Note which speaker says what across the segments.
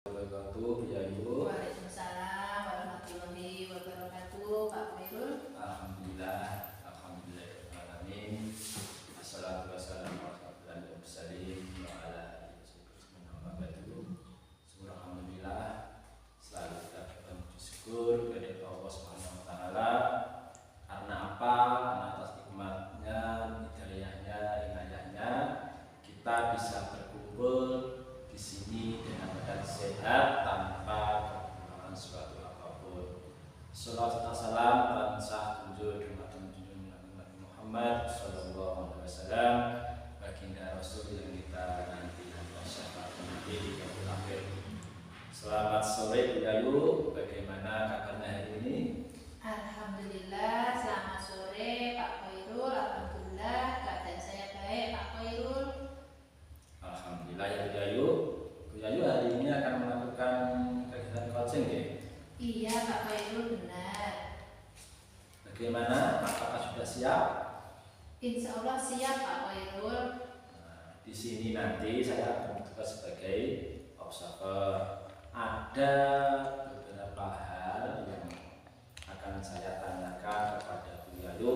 Speaker 1: wabarakatuh. Ya Ibu.
Speaker 2: Waalaikumsalam warahmatullahi wabarakatuh. Pak Khairul.
Speaker 1: Alhamdulillah, alhamdulillahirobbilalamin. Assalatu wassalamu ala asyrofil mursalin wa ala alihi wasallam. Alhamdulillah, selalu kita bersyukur kepada Allah Subhanahu wa taala. Karena apa? Karena atas nikmatnya, hidayahnya, inayahnya kita bisa berkumpul di sini dengan badan sehat tanpa kekurangan suatu apapun. Salawat dan salam tansah tunjuk dumateng junjungan Nabi Muhammad sallallahu alaihi wasallam, baginda Rasul yang kita nanti syafaat di yaumil akhir. Selamat sore Bu Yayu, bagaimana kabarnya hari ini?
Speaker 2: Alhamdulillah, selamat sore Pak Khairul. Alhamdulillah, keadaan saya baik Pak Khairul.
Speaker 1: Alhamdulillah ya Bu Yayu. Bu Yayu hari ini akan melakukan kegiatan coaching ya?
Speaker 2: Iya Pak Khairul, benar.
Speaker 1: Bagaimana? Apakah sudah siap?
Speaker 2: Insya Allah siap Pak Khairul.
Speaker 1: Nah, di sini nanti saya akan bertugas sebagai observer. Ada beberapa hal yang akan saya tanyakan kepada Bu Yayu.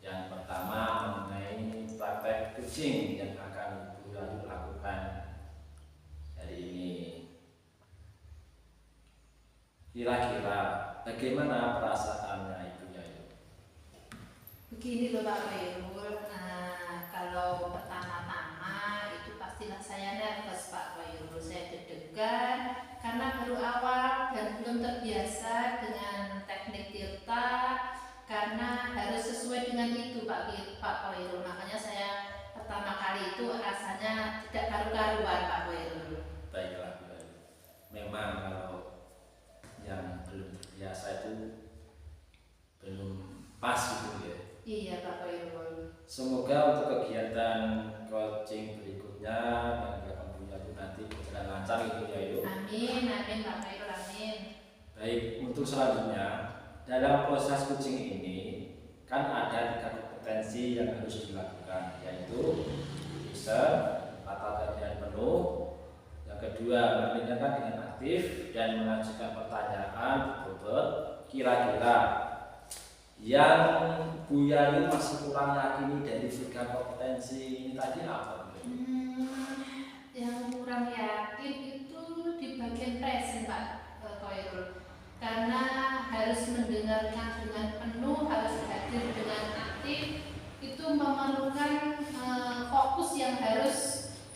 Speaker 1: Yang pertama mengenai praktek coaching yang akan Bu Yayu lakukan hari ini. Kira-kira bagaimana perasaannya Ibu Yayu?
Speaker 2: Begini loh Pak Khairul, kalau pertama-tama itu pastilah saya nervous Pak Khairul. Saya deg-degan karena baru awal dan belum terbiasa dengan teknik tirta, karena harus sesuai dengan itu Pak Khairul. Makanya saya pertama kali itu rasanya tidak karu-karuan Pak Khairul.
Speaker 1: Baiklah Bu Yayu. Memang kalau yang belum terbiasa itu belum pas gitu ya.
Speaker 2: Iya Pak Khairul.
Speaker 1: Semoga untuk kegiatan coaching berikutnya yang akan Bu Yayu nanti berjalan lancar gitu ya Yayu.
Speaker 2: Amin, amin Pak Khairul, amin.
Speaker 1: Baik, untuk selanjutnya dalam proses coaching ini kan ada 3 kompetensi yang harus dilakukan, yaitu listen atau kajian penuh, yang kedua mendengarkan dengan aktif dan mengajukan pertanyaan berbobot. Kira-kira yang Bu Yayu masih kurang yakini dari 3 kompetensi ini tadi apa?
Speaker 2: Yang kurang yakin itu di bagian present Pak Khairul, karena harus mendengarkan dengan penuh, harus hadir dengan aktif, itu memerlukan fokus yang harus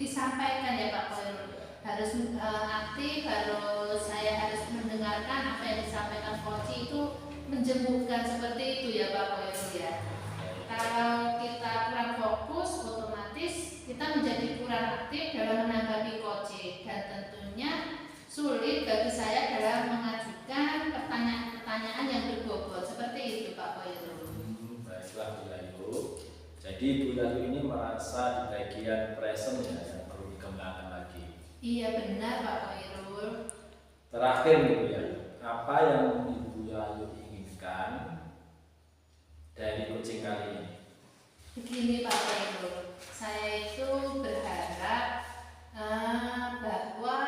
Speaker 2: disampaikan ya Pak Khairul. Harus aktif, saya harus mendengarkan apa yang disampaikan coach itu, menjemurkan seperti itu ya Pak Khairul ya. Kalau kita kurang fokus, otomatis kita menjadi kurang aktif dalam menanggapi coaching, dan tentunya sulit bagi saya dalam mengajukan pertanyaan-pertanyaan yang berbobot seperti itu Pak Khairul.
Speaker 1: Baiklah Bu Yayu. Jadi Bu Yayu ini merasa di bagian present ya yang perlu dikembangkan lagi.
Speaker 2: Iya benar Pak Khairul.
Speaker 1: Terakhir nih Bu Yayu, apa yang Ibu Yayu inginkan dari coaching kali ini?
Speaker 2: Begini Pak Khairul, saya itu berharap bahwa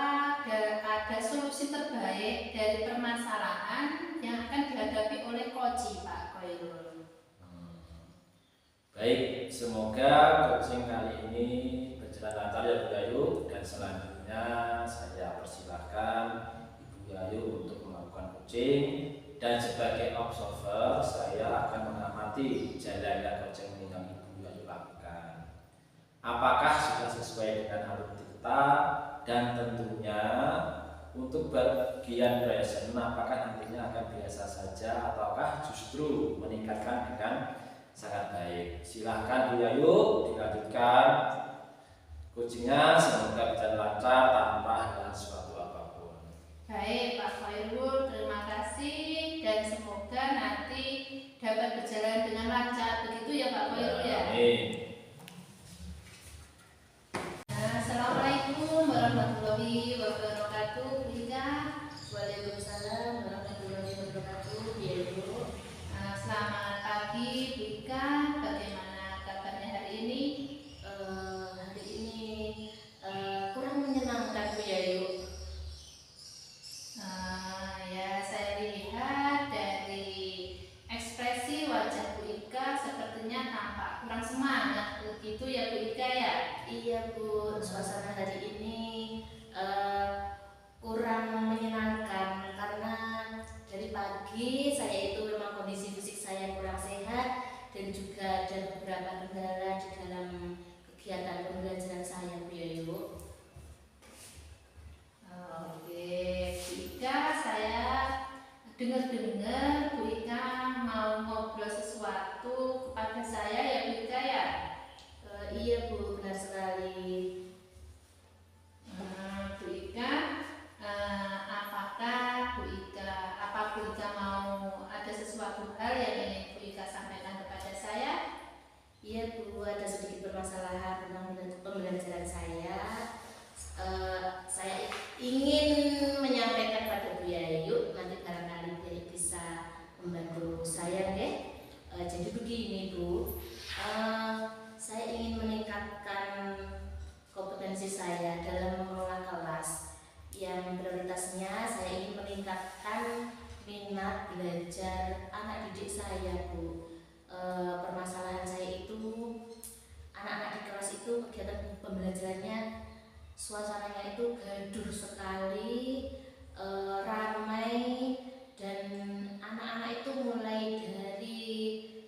Speaker 2: ada solusi terbaik dari permasalahan yang akan dihadapi oleh coach Pak Khairul.
Speaker 1: Baik, semoga coaching kali ini berjalan lancar ya Bu Yayu, dan selanjutnya saya persilahkan Ibu Yayu untuk melakukan coaching, dan sebagai observer saya akan mengamati jalannya coaching yang Ibu Yayu lakukan. Apakah sudah sesuai dengan alur kita, dan tentunya untuk bagian present apakah nantinya akan biasa saja ataukah justru meningkatkan dengan sangat baik. Silahkan Bu Yayu dilanjutkan coachingnya, semoga berjalan lancar tanpa ada suatu apapun.
Speaker 2: Baik Pak Khairul, terima kasih, dan semoga nanti dapat berjalan dengan lancar. Begitu ya Pak Khairul ya.
Speaker 1: Amin.
Speaker 2: Assalamualaikum warahmatullahi wabarakatuh. Waalaikumsalam warahmatullahi wabarakatuh. Selamat pagi Bika, bagaimana kabarnya hari ini?
Speaker 3: Hari ini kurang menyenangkan Bu Yayu. saya, Bu. Permasalahan saya itu anak-anak di kelas itu kegiatan pembelajarannya suasananya itu gaduh sekali, ramai, dan anak-anak itu mulai dari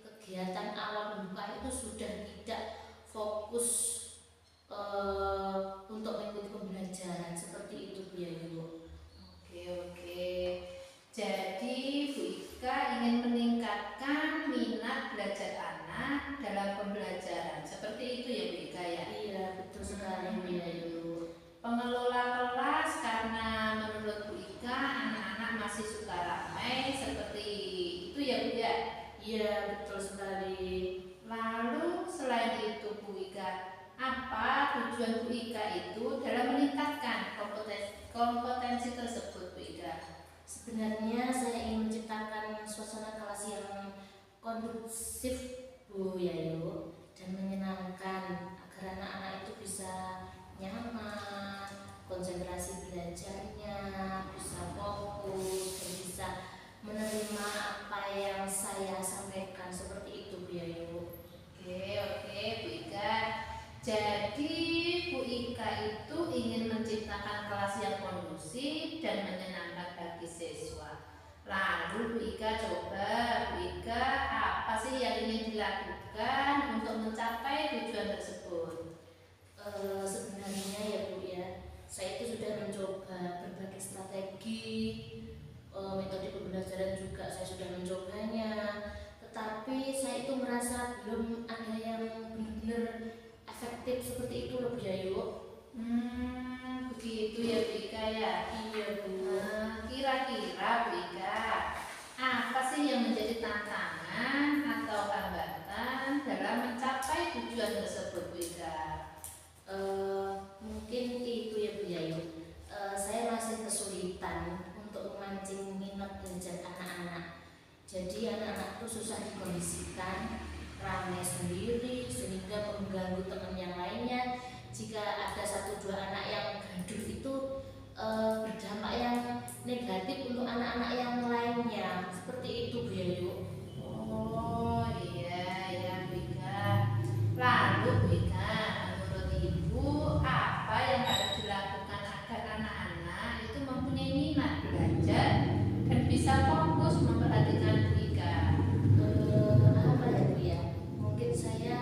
Speaker 3: kegiatan awal pembukaan itu sudah tidak fokus untuk mengikuti pembelajaran seperti itu, Bu ya, Ibu.
Speaker 2: Oke. Jadi Bu Ika ingin meningkatkan minat belajar anak dalam pembelajaran. Seperti itu ya Bu Ika ya?
Speaker 3: Iya, betul sekali, Bu ya, Ibu.
Speaker 2: Pengelola kelas karena menurut Bu Ika anak-anak masih suka ramai seperti itu ya Bu ya?
Speaker 3: Iya, betul sekali.
Speaker 2: Lalu selain itu Bu Ika, apa tujuan Bu Ika itu dalam meningkatkan kompetensi tersebut Bu Ika?
Speaker 3: Sebenarnya saya ingin menciptakan suasana kelas yang kondusif, Bu Yayu, dan menyenangkan agar anak-anak itu bisa nyaman, konsentrasi belajarnya, bisa fokus, dan bisa menerima apa yang saya sampaikan seperti itu, Bu Yayu.
Speaker 2: Oke Bu Ika. Jadi Bu Ika itu ingin menciptakan kelas yang kondusif dan menyenangkan bagi siswa. Lalu Bu Ika coba, Bu Ika apa sih yang ingin dilakukan untuk mencapai tujuan tersebut?
Speaker 3: Sebenarnya ya Bu ya, saya itu sudah mencoba berbagai strategi, metode pembelajaran juga saya sudah mencobanya, tetapi saya itu merasa belum ada yang benar-benar efektif seperti itu loh Bu Yayu.
Speaker 2: Begitu ya Bu Ika ya?
Speaker 3: Iya Bu.
Speaker 2: Kira-kira Bu Ika, apa sih yang menjadi tantangan atau hambatan dalam mencapai tujuan tersebut Bu Ika?
Speaker 3: Mungkin itu ya Bu Yayu. Saya masih kesulitan untuk memancing minat belajar anak-anak. Jadi anak-anak itu susah dikondisikan, ramai sendiri sehingga mengganggu teman yang lainnya. Jika ada 1-2 anak yang gaduh itu berdampak yang negatif untuk anak-anak yang lainnya. Seperti itu Bu Yayu.
Speaker 2: Oh iya ya Bu Ika. Lalu Bu Ika, menurut Ibu apa yang harus dilakukan agar anak-anak itu mempunyai minat belajar dan bisa fokus memperhatikan Bu Ika?
Speaker 3: Apa ya Bu ya? Mungkin saya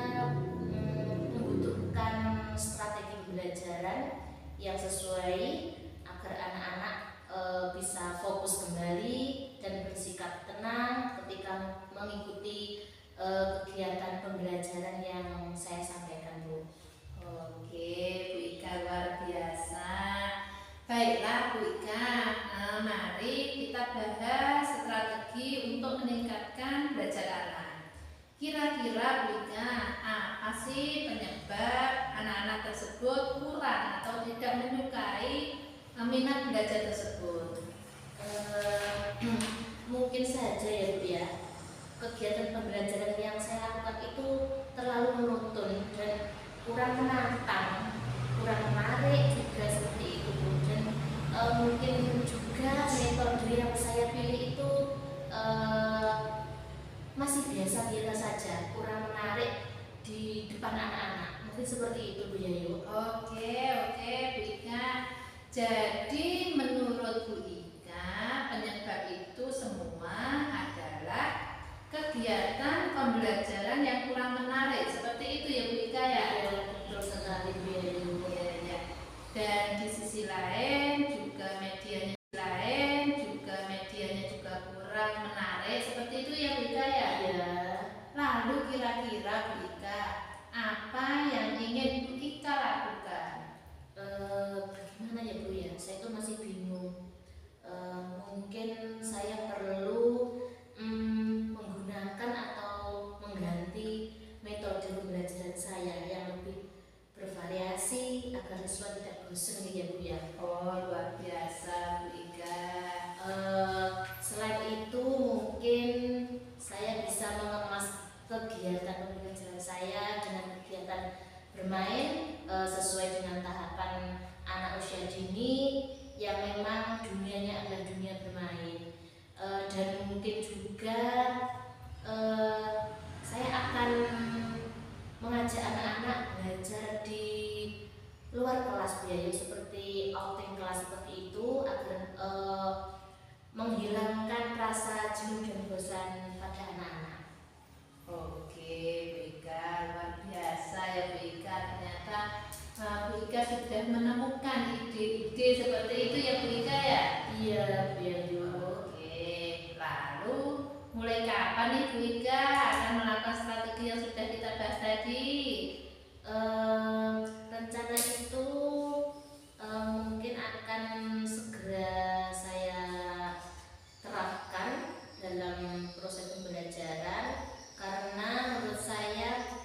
Speaker 3: membutuhkan strategi pembelajaran yang sesuai agar anak-anak bisa fokus kembali dan bersikap tenang ketika mengikuti kegiatan pembelajaran yang saya sampaikan Bu.
Speaker 2: Oke Bu Ika, luar biasa. Baiklah Bu Ika, mari kita bahas strategi untuk meningkatkan belajar anak. Kira-kira Bu Ika, apa sih penyebab anak-anak tersebut kurang atau tidak menyukai minat belajar tersebut?
Speaker 3: Mungkin saja ya Bu ya, kegiatan pembelajaran yang saya lakukan itu terlalu monoton dan kurang menantang, kurang menarik juga seperti itu Bu. Dan mungkin juga metode yang saya pilih itu masih biasa-biasa saja, kurang menarik di depan anak-anak. Mungkin seperti itu Bu Yayu.
Speaker 2: Oke Bu Ika. Jadi menurut Bu Ika, penyebab itu semua adalah kegiatan pembelajaran yang kurang menarik. Seperti itu ya Bu Ika ya?
Speaker 3: Iya, betul sekali Bu Yayu.
Speaker 2: Ya. Dan di sisi lain juga medianya kurang menarik. Seperti itu ya Bu Ika ya?
Speaker 3: Iya.
Speaker 2: Lalu kira-kira Bu Ika, apa yang ingin Bu Ika lakukan?
Speaker 3: Bagaimana ya Bu ya? Saya itu masih bingung. Mungkin saya perlu menggunakan atau mengganti metode pembelajaran saya yang lebih bervariasi agar siswa tidak bosan ya Bu ya.
Speaker 2: Oh luar biasa Bu Ika.
Speaker 3: Selain itu mungkin saya bisa mengemas kegiatan pembelajaran saya dengan kegiatan bermain sesuai dengan tahapan anak usia dini yang memang dunianya adalah dunia bermain, dan mungkin juga luar kelas Bu Yayu, seperti outing kelas seperti itu agar menghilangkan rasa jenuh dan bosan pada anak-anak.
Speaker 2: Oke, Bu Ika, luar biasa ya Bu Ika. Ternyata Bu Ika sudah menemukan ide-ide seperti itu ya Bu Ika ya?
Speaker 3: Iya Bu Yayu.
Speaker 2: Oke, lalu mulai kapan nih Bu Ika akan melakukan strategi yang sudah kita bahas tadi?
Speaker 3: Rencana itu mungkin akan segera saya terapkan dalam proses pembelajaran, karena menurut saya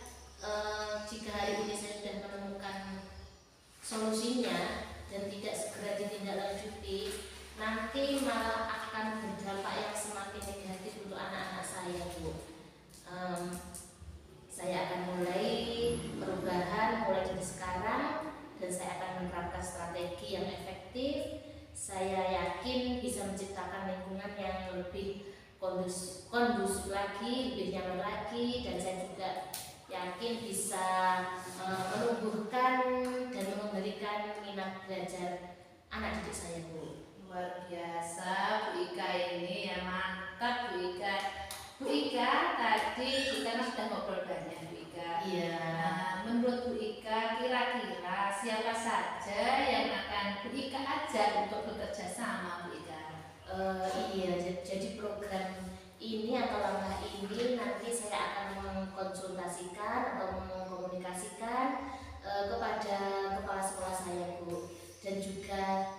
Speaker 3: jika hari ini saya sudah menemukan solusinya dan tidak segera ditindaklanjuti, nanti malah akan berdampak yang semakin negatif untuk anak-anak saya Bu. Saya akan mulai perubahan mulai dari sekarang, dan saya akan menerapkan strategi yang efektif. Saya yakin bisa menciptakan lingkungan yang lebih kondusif lagi, lebih nyaman lagi, dan saya juga yakin bisa menumbuhkan dan memberikan minat belajar anak didik saya Bu.
Speaker 2: Luar biasa Bu Ika ini ya, mantap Bu Ika. Bu Ika, tadi kita kan sudah ngobrol banyak Bu Ika.
Speaker 3: Iya.
Speaker 2: Menurut Bu Ika, kira-kira siapa saja yang akan Bu Ika ajak untuk bekerja sama Bu Ika?
Speaker 3: Iya, jadi program ini atau langkah ini nanti saya akan mengkonsultasikan atau mengkomunikasikan kepada kepala sekolah saya Bu, dan juga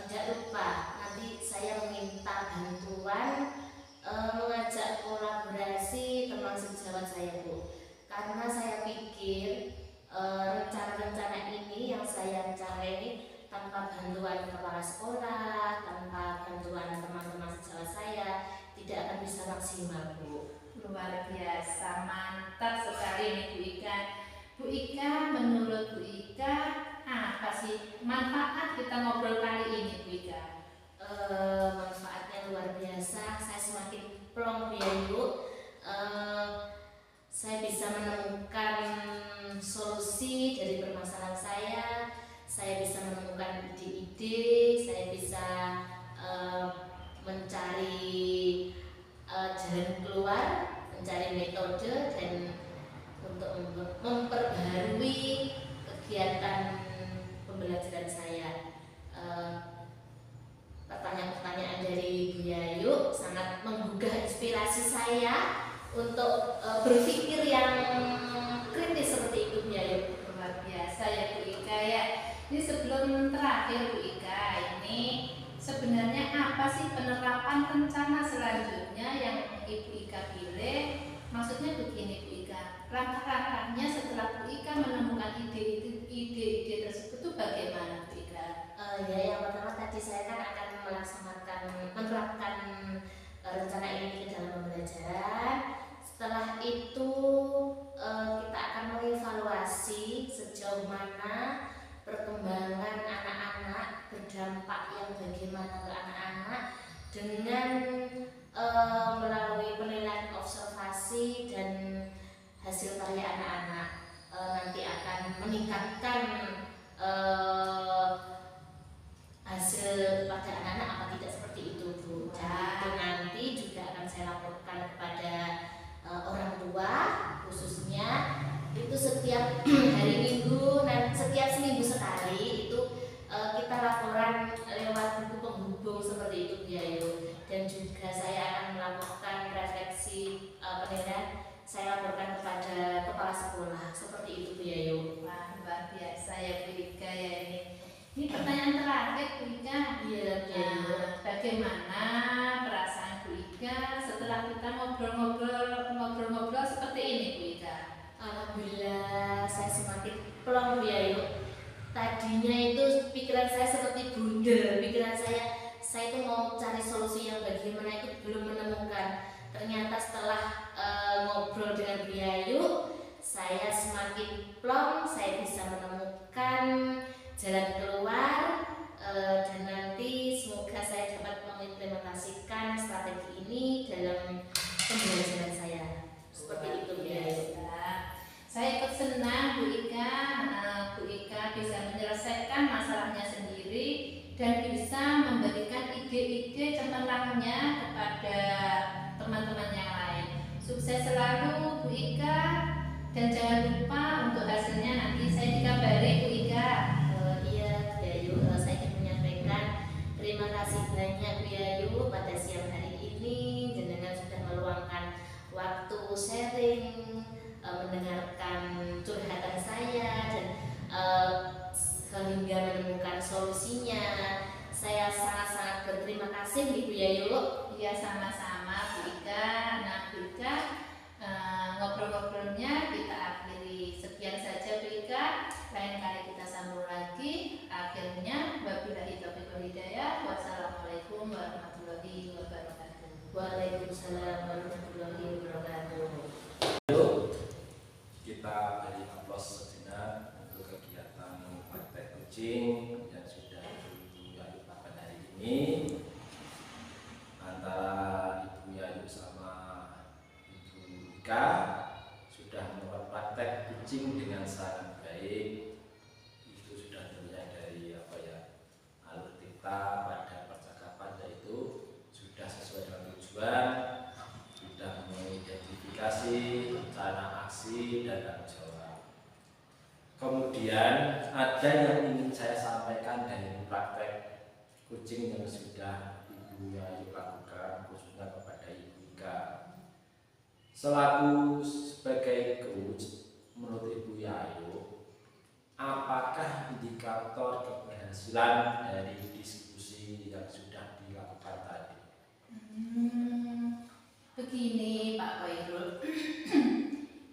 Speaker 3: tidak lupa nanti saya meminta bantuan mengajak kolaborasi teman sejawat saya Bu, karena saya pikir rencana-rencana ini yang saya rencana ini tanpa bantuan kepala sekolah, tanpa bantuan teman-teman sejawat saya tidak akan bisa maksimal Bu.
Speaker 2: Luar biasa, mantap sekali ini Bu Ika. Bu Ika, menurut Bu Ika apa sih manfaat kita ngobrol kali ini Bu Ika?
Speaker 3: Manfaatnya luar biasa. Saya semakin plong Bu Yayu. Saya bisa menemukan solusi dari permasalahan saya. Saya bisa menemukan ide-ide. Saya bisa mencari jalan keluar, mencari metode, dan untuk memperbaharui kegiatan pembelajaran saya. Pertanyaan-pertanyaan dari Bu Yayu sangat menggugah inspirasi saya untuk berpikir yang kritis seperti itu Bu Yayu.
Speaker 2: Luar biasa ya Bu Ika ya. Ini sebelum terakhir Bu Ika, ini sebenarnya apa sih penerapan rencana selanjutnya yang Ibu Ika pilih? Maksudnya begini Bu Ika, langkah-langkahnya setelah Bu Ika menemukan ide-ide tersebut itu bagaimana Bu Ika?
Speaker 3: Ya, yang pertama tadi saya kan akan menerapkan rencana ini ke dalam pembelajaran. Setelah itu kita akan mengevaluasi sejauh mana perkembangan anak-anak, berdampak yang bagaimana ke anak-anak dengan melalui penilaian observasi dan hasil karya anak-anak. Nanti akan meningkatkan hasil pada anak-anak apa tidak seperti itu Bu. Dan itu nanti juga akan saya laporkan kepada orang tua khususnya. Itu setiap hari Minggu dan setiap seminggu sekali itu kita laporan lewat buku penghubung seperti itu Bu Yayu. Dan juga saya akan melakukan refleksi penilaian, saya laporkan kepada kepala sekolah seperti itu Bu Yayu.
Speaker 2: Wah, luar biasa ya Bu Ika ya ini. Ini pertanyaan terakhir Bu Ika.
Speaker 3: Iya Bu Yayu.
Speaker 2: Bagaimana perasaan Bu Ika setelah kita ngobrol-ngobrol seperti ini Bu Ika?
Speaker 3: Alhamdulillah saya semakin plong Bu Yayu. Tadinya itu pikiran saya seperti bundel, pikiran saya itu mau cari solusi yang bagaimana itu belum menemukan. Ternyata setelah ngobrol dengan Bu Yayu, saya semakin plong, saya bisa menemukan jalan keluar, dan nanti semoga saya dapat mengimplementasikan strategi ini dalam pembelajaran saya. Seperti itu Bu Yayu.
Speaker 2: Saya ikut senang Bu Ika bisa menjelaskan dan bisa memberikan ide-ide cemerlangnya kepada teman-teman yang lain. Sukses selalu Bu Ika, dan jangan lupa untuk hasilnya nanti saya dikabari Bu Ika.
Speaker 3: Iya Bu Yayu, saya ingin menyampaikan terima kasih banyak Bu Yayu pada siang hari ini jenengan sudah meluangkan waktu sharing, mendengarkan curhatan saya dan hingga menemukan solusinya. Saya sangat-sangat berterima kasih Bu Yayu.
Speaker 2: Ya sama-sama Bu Ika. Nah Bu Ika, ngobrol-ngobrolnya kita akhiri sekian saja Bu Ika. Lain kali kita sambung lagi. Akhirnya wabillahi taufiq wal hidayah. Wassalamualaikum warahmatullahi wabarakatuh.
Speaker 3: Waalaikumsalam warahmatullahi wabarakatuh.
Speaker 1: Yuk kita beri aplaus sejenak untuk kegiatan praktek kucing yang sudah Ibu Yayu lakukan hari ini antara Ibu Yayu sama Ibu Ika sudah melakukan praktek kucing dengan sangat baik. Itu sudah terlihat dari alur kita pada percakapan, yaitu sudah sesuai dengan tujuan, sudah mengidentifikasi rencana aksi dan tanggung jawab. Kemudian ada yang ingin saya sampaikan dari praktek kucing yang sudah Ibu Yayu lakukan, khususnya kepada Ibu Ika. Selaku sebagai coach, menurut Ibu Yayu, apakah indikator keberhasilan dari diskusi yang sudah dilakukan tadi?
Speaker 2: Begini Pak Khairul,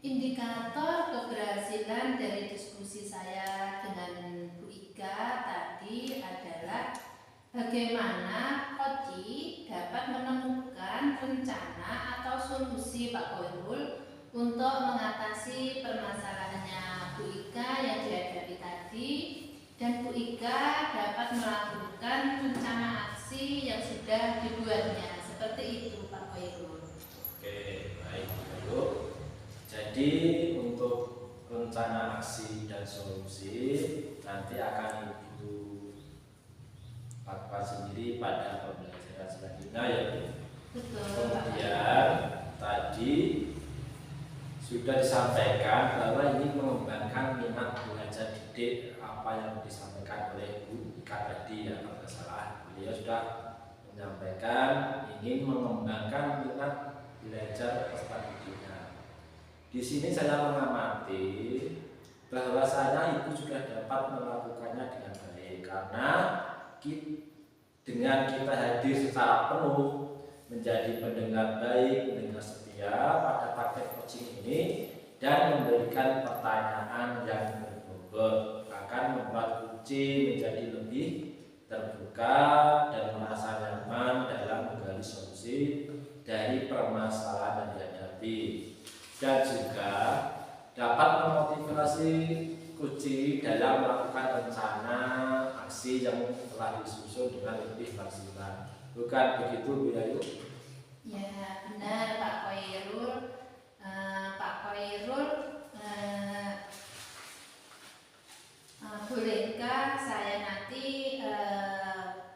Speaker 2: indikator keberhasilan dari diskusi saya dengan Bu Ika tadi adalah bagaimana Koci dapat menemukan rencana atau solusi Pak Khairul untuk mengatasi permasalahannya Bu Ika yang dihadapi tadi, dan Bu Ika dapat melakukan rencana aksi yang sudah dibuatnya. Seperti itu Pak Khairul.
Speaker 1: Oke, baik Bu. Jadi untuk rencana aksi dan solusi nanti akan Ibu lakukan sendiri pada pembelajaran selanjutnya ya Bu.
Speaker 2: Betul.
Speaker 1: Kemudian tadi sudah disampaikan bahwa ini mengembangkan minat belajar didik apa yang disampaikan oleh Bu Ika tadi ya, kalau tidak salah. Beliau sudah menyampaikan ingin mengembangkan minat belajar peserta didiknya. Di sini saya mengamati bahwasanya Ibu juga dapat melakukannya dengan baik karena dengan kita hadir secara penuh menjadi pendengar baik, pendengar setia pada praktek coaching ini dan memberikan pertanyaan yang berbobot akan membuat kucing menjadi lebih terbuka dan merasa nyaman dalam menggali solusi dari permasalahan yang dihadapi, dan juga dapat memotivasi kucing dalam melakukan rencana aksi yang telah disusun dengan lebih maksimal. Bukan begitu Bu Yayu?
Speaker 2: Ya benar Pak Khairul. Pak Khairul, bolehkah saya nanti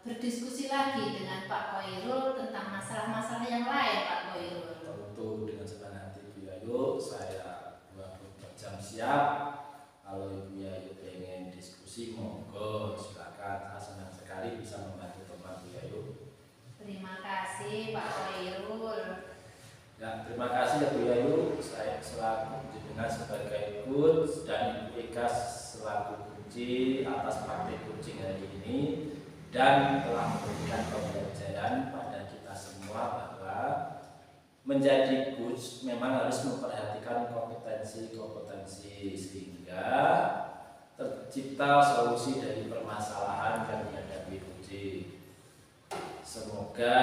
Speaker 2: berdiskusi lagi dengan Pak Khairul tentang masalah-masalah yang lain Pak Khairul?
Speaker 1: Tentu dengan senang hati Bu Yayu, saya 24 jam siap. Kalau Ibu Yayu pengen diskusi, monggo silakan. Saya senang sekali bisa membantu teman Bu Yayu.
Speaker 2: Terima kasih Pak Khairul.
Speaker 1: Ya, terima kasih ya Bu Yayu. Saya selaku jenengan sebagai coach dan Ibu Ika selaku kunci atas praktik kucing hari ini, dan telah memberikan pembelajaran pada kita semua bahwa menjadi coach memang harus memperhatikan kompetensi-kompetensi sehingga tercipta solusi dari permasalahan yang dihadapi kucing. Semoga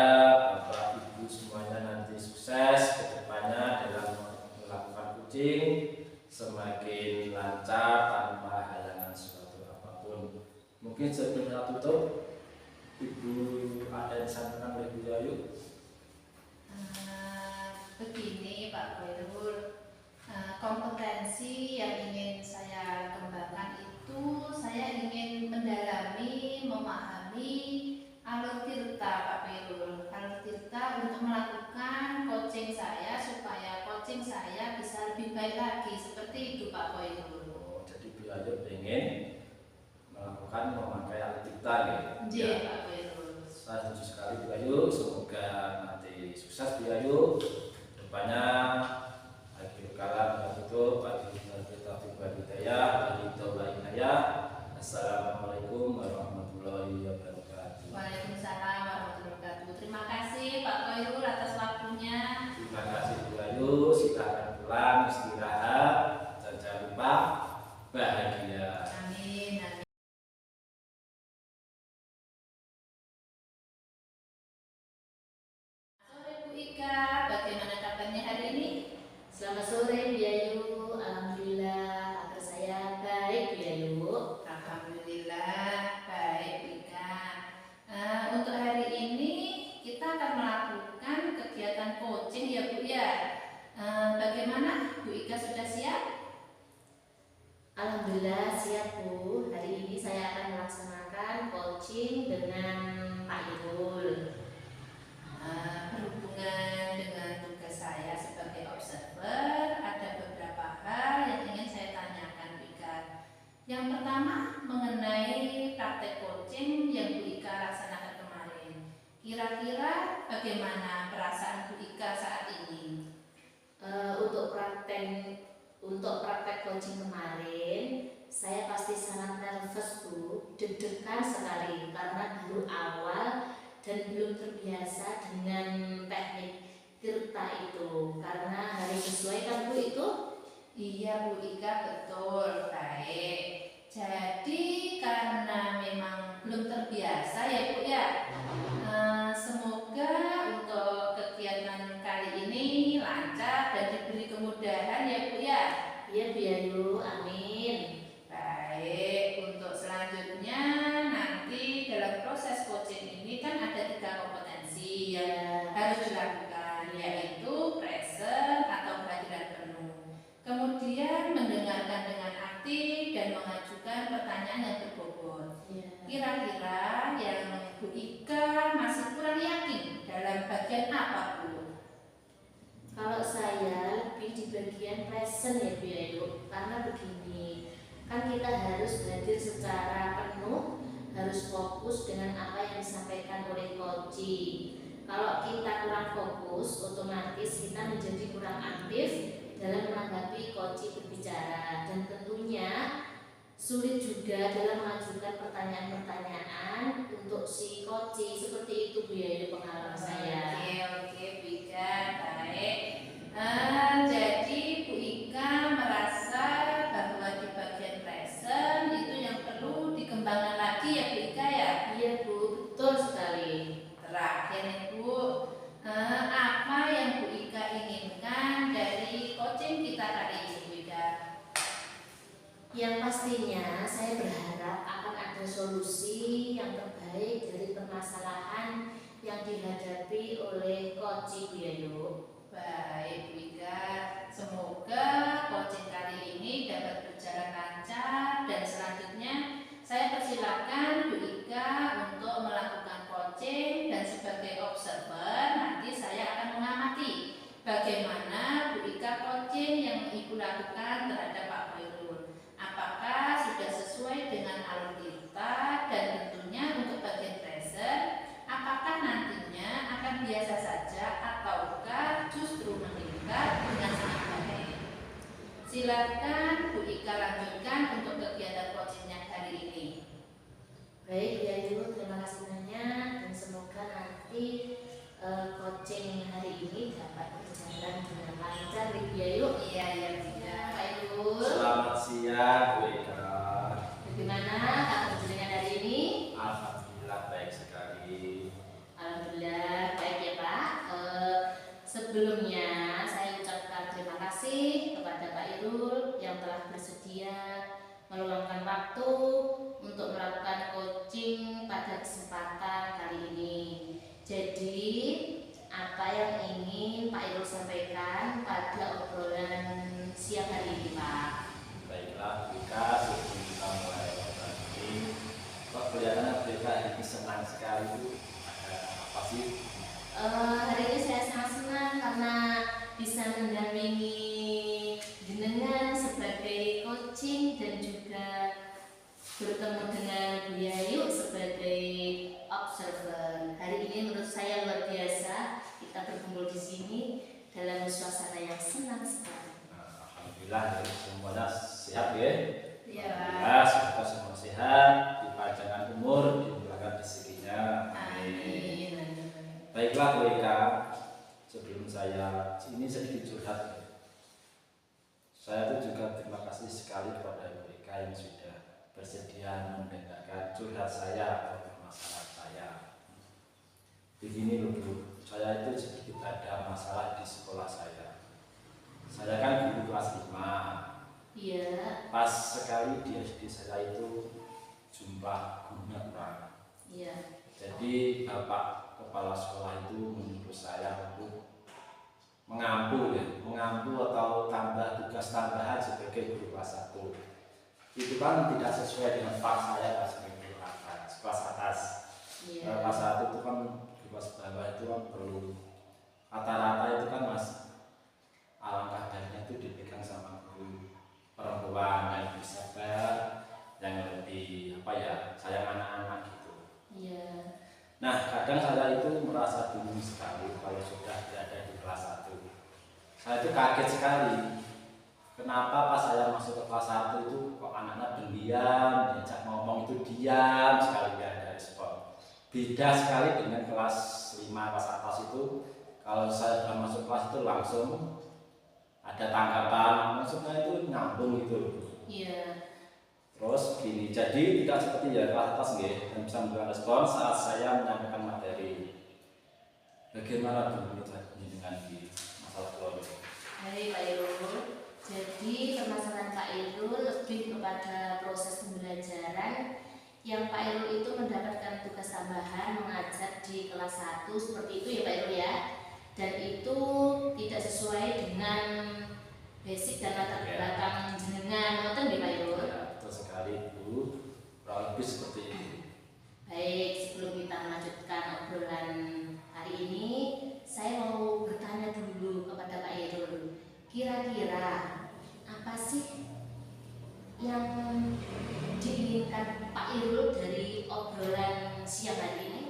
Speaker 1: Bapak Ibu semuanya nanti sukses ke depannya dalam melakukan kucing, semakin lancar tanpa halangan suatu apapun. Mungkin sebelum saya tutup, Ibu ada yang disampaikan oleh Bu Yayu?
Speaker 2: Begini Pak Khairul, kompetensi yang ingin saya kembangkan itu saya ingin mendalami, memahami melalui Alur Tirta Pak Pirul. Alur Tirta untuk melakukan coaching saya supaya coaching saya bisa lebih baik lagi, seperti itu Pak Pirul.
Speaker 1: Oh, jadi Bu Ayu pengen melakukan memakai Alur Tirta ya?
Speaker 2: Iya Pak Pirul.
Speaker 1: Saya setuju sekali Bu Ayu, semoga nanti sukses Bu Ayu. Depannya akhir kalam betul bagi kita Hidayah, Assalamualaikum warahmatullahi wabarakatuh.
Speaker 2: Waalaikumsalam warahmatullahi wabarakatuh. Terima kasih Pak Koirul atas waktunya.
Speaker 1: Terima kasih Bu Ayu, silakan pulang istirahat dan jangan lupa bahagia.
Speaker 2: Amin. Amin. Sore Bu Ika, bagaimana kabarnya hari ini?
Speaker 3: Selamat sore Bu Yayu. Alhamdulillah kabar saya baik Bu Yayu.
Speaker 2: Alhamdulillah baik Bu Ika. Untuk hari ini kita akan melakukan kegiatan coaching ya Bu ya. Bagaimana Bu Ika, sudah siap?
Speaker 3: Alhamdulillah siap Bu. Hari ini saya akan melaksanakan coaching dengan Pak Irul.
Speaker 2: Berhubungan dengan tugas saya sebagai observer, ada beberapa hal yang ingin saya tanyakan Bu Ika. Yang pertama mengenai praktek coaching yang Bu Ika laksanakan kemarin. Kira-kira bagaimana perasaan Bu Ika saat ini?
Speaker 3: Untuk praktek coaching kemarin, saya pasti sangat nervous Bu, deg-degan sekali karena baru awal dan belum terbiasa dengan teknik tirta itu. Karena hari sesuai kan Bu itu?
Speaker 2: Iya Bu Ika, betul, baik. Jadi karena memang belum terbiasa ya Bu ya. Semoga untuk kegiatan kali ini lancar dan diberi kemudahan ya Bu ya.
Speaker 3: Iya Bu Yayu, amin.
Speaker 2: Baik, untuk selanjutnya nanti dalam proses coaching ini kan ada 3 kompetensi yang harus dilakukan, yaitu present atau kehadiran penuh. Kemudian mendengarkan dengan aktif dan mengajukan pertanyaan yang berbobot. Kira-kira yang Bu Ika masih kurang yakin dalam bagian apa Bu?
Speaker 3: Kalau saya lebih di bagian present ya Bu Yayu, karena begini, kan kita harus hadir secara penuh, harus fokus dengan apa yang disampaikan oleh coach. Kalau kita kurang fokus, otomatis kita menjadi kurang aktif dalam menanggapi coach berbicara, dan tentunya sulit juga dalam mengajukan pertanyaan-pertanyaan untuk si coach. Seperti itu Bu Yayu pengalaman saya.
Speaker 2: Oke Bu Ika, baik. Jadi Bu Ika merasa bahwa di bagian present itu yang perlu dikembangkan lagi ya Bu Ika ya?
Speaker 3: Iya Bu, betul sekali.
Speaker 2: Terakhir nih Bu, apa yang Bu Ika inginkan dari coaching kita kali ini Bu Ika?
Speaker 3: Yang pastinya saya berharap akan ada solusi yang terbaik dari permasalahan yang dihadapi oleh coach Bu Yayu.
Speaker 2: Baik Bu Ika, semoga coaching kali ini dapat berjalan lancar, dan selanjutnya saya persilakan Bu Ika untuk melakukan coaching, dan sebagai observer nanti saya akan mengamati bagaimana Bu Ika coaching yang Ibu lakukan terhadap Pak Koirul. Apakah sudah sesuai dengan alur kita, dan tentunya untuk bagian present, apakah nantinya akan biasa saja ataukah justru meningkat dengan sangat baik. Silakan Bu Ika lanjutkan untuk kegiatan coachingnya hari ini.
Speaker 3: Baik Bu Yayu, terima kasih banyak, dan semoga nanti coaching hari ini dapat berjalan dengan lancar Bu Yayu.
Speaker 2: Iya Pak Irul.
Speaker 1: Selamat siang Bu Ika.
Speaker 3: Bagaimana kabar jenengan hari ini?
Speaker 1: Alhamdulillah baik sekali.
Speaker 3: Alhamdulillah baik ya Pak. Sebelumnya saya ucapkan terima kasih kepada Pak Irul yang telah bersedia meluangkan waktu untuk melakukan coaching pada kesempatan kali ini. Jadi apa yang ingin Pak Irul sampaikan pada obrolan siang hari ini Pak?
Speaker 1: Baiklah Bu Ika, sebelum kita mulai lagi, kok kelihatannya Bu Ika ini semangat itu ada apa sih?
Speaker 3: Hari ini saya sangat senang karena bisa mendampingi jenengan sebagai coaching dan juga bertemu dengan Bu Yayu sebagai observer. Hari ini menurut saya luar biasa kita berkumpul di sini dalam suasana yang senang sekali.
Speaker 1: Alhamdulillah semuanya sehat ya.
Speaker 3: Iya.
Speaker 1: Ya, semoga semua sehat, dipanjangkan umur, dimurahkan rezekinya. Amin. Baiklah Bu Eka, sebelum saya ini sedikit curhat. Saya itu juga terima kasih sekali kepada Bu Eka yang sudah bersedia mendengarkan curhat saya atau masalah saya. Begini loh Bu, saya itu sedikit ada masalah di sekolah saya. Saya kan guru kelas 5.
Speaker 3: Iya.
Speaker 1: Pas sekali di SD saya itu jumlah gurunya kurang.
Speaker 3: Iya.
Speaker 1: Jadi Bapak Kepala Sekolah itu menyuruh saya untuk mengampu atau tambah tugas tambahan sebagai guru kelas 1. Itu kan tidak sesuai dengan fak saya pas guru kelas atas.
Speaker 3: Iya.
Speaker 1: Kelas 1 itu kan guru kelas bawah itu kan perlu rata-rata itu kan Mas alangkah baiknya itu dipegang sama guru perempuan yang lebih sabar, yang lebih sayang anak-anak gitu.
Speaker 3: Iya.
Speaker 1: Nah, kadang saya itu merasa bingung sekali kalau sudah berada di kelas 1. Saya itu kaget sekali. Kenapa pas saya masuk ke kelas 1 itu kok anak-anak diam, diajak ngomong itu diam sekali, nggak ada respon. Beda sekali dengan kelas 5 kelas atas itu. Kalau saya sudah masuk kelas itu langsung ada tanggapan, maksudnya itu nyambung gitu.
Speaker 3: Iya.
Speaker 1: Terus gini, jadi tidak seperti ya kelas atas nggih, dan bisa memberikan respon saat saya menyampaikan materi. Bagaimana dulu dengan di masalah keluarga?
Speaker 3: Hai Pak Irul. Jadi permasalahan Pak Irul lebih kepada proses pembelajaran yang Pak Irul itu mendapatkan tugas tambahan mengajar di kelas 1 seperti itu ya Pak Irul ya. Dan itu tidak sesuai dengan basic dan latar belakang jenengan, ngoten nggih Pak Irul?
Speaker 1: Ya, betul sekali Bu. Kurang lebih seperti itu.
Speaker 3: Baik, sebelum kita melanjutkan obrolan hari ini, saya mau bertanya dulu kepada Pak Irul. Kira-kira apa sih yang diinginkan Pak Irul dari obrolan siang hari ini?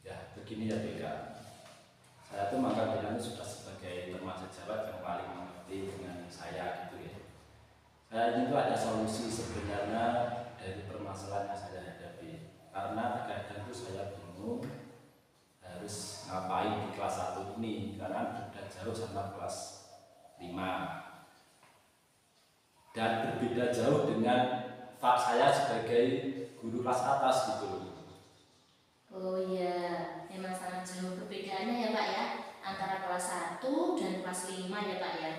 Speaker 1: Ya, begini ya Beka. Saya tuh menganggap Beka itu sudah sebagai teman sejawat yang paling mengerti dengan saya gitu ya. Saya ini tuh ada solusi sebenarnya dari permasalahan yang saya hadapi. Karena kadang tuh saya bingung harus ngapain di kelas 1 ini karena sudah jauh sama kelas 5. Dan berbeda jauh dengan fak saya sebagai guru kelas atas gitu.
Speaker 3: Oh iya, memang sangat jauh perbedaannya ya Pak ya, antara kelas 1 dan kelas 5 ya Pak ya.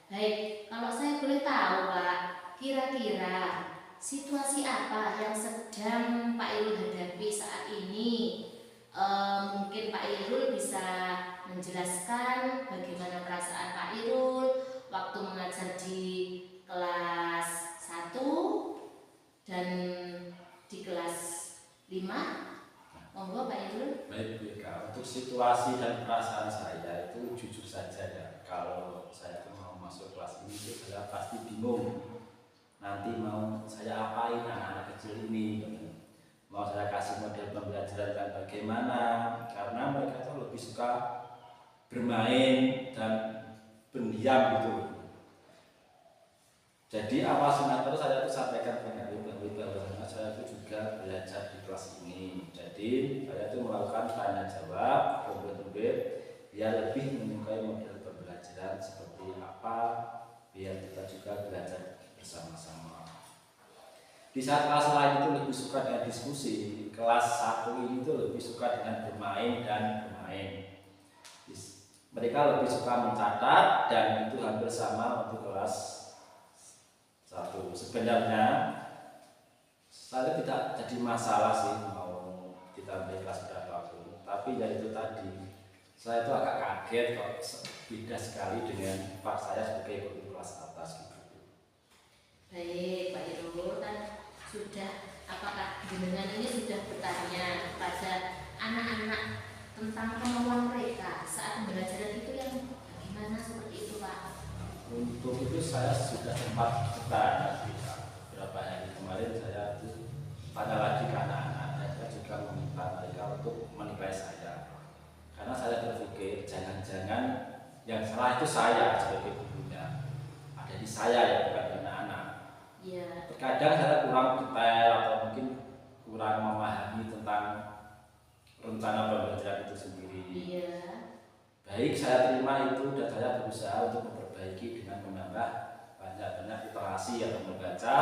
Speaker 3: Baik, kalau saya boleh tahu Pak, kira-kira situasi apa yang sedang Pak Irul hadapi saat ini? Mungkin Pak Irul bisa menjelaskan bagaimana perasaan Pak Irul waktu mengajar di kelas 1 dan di kelas 5. Monggo Pak Irul.
Speaker 1: Baik Beka, untuk situasi dan perasaan saya itu jujur saja ya. Kalau saya tuh mau masuk kelas ini itu saya pasti bingung. Nanti mau saya apain anak-anak kecil ini? Mau saya kasih model pembelajaran dan bagaimana? Karena mereka tuh lebih suka bermain dan pendiam gitu. Jadi awal semester saya tuh sampaikan kepada bahwa saya itu juga belajar di kelas ini. Jadi saya itu melakukan tanya jawab, komplit biar lebih menyukai model pembelajaran seperti apa, biar kita juga belajar bersama-sama. Di saat kelas lain itu lebih suka dengan diskusi, kelas 1 ini tuh lebih suka dengan bermain dan bermain. Mereka lebih suka mencatat dan itu hampir sama untuk kelas 1. Sebenarnya saya tidak jadi masalah sih mau ditambah kelas berapapun, tapi ya itu tadi saya itu agak kaget kok beda sekali dengan pak saya sebagai guru kelas atas gitu.
Speaker 3: Baik Pak Irul, kan sudah apakah jenengan ini sudah bertanya pada
Speaker 1: saya sudah sempat bertanya beberapa hari kemarin, saya itu tanya lagi ke anak-anak, saya juga meminta mereka untuk menilai saya, karena saya berpikir jangan-jangan yang salah itu saya sebagai gurunya, ada di saya ya, bukan di anak-anak.
Speaker 3: Iya.
Speaker 1: Terkadang saya kurang detail atau mungkin kurang memahami tentang rencana pembelajaran itu sendiri.
Speaker 3: Iya.
Speaker 1: Baik, saya terima itu dan saya berusaha untuk memperbaiki dengan menambah banyak-banyak literasi atau membaca,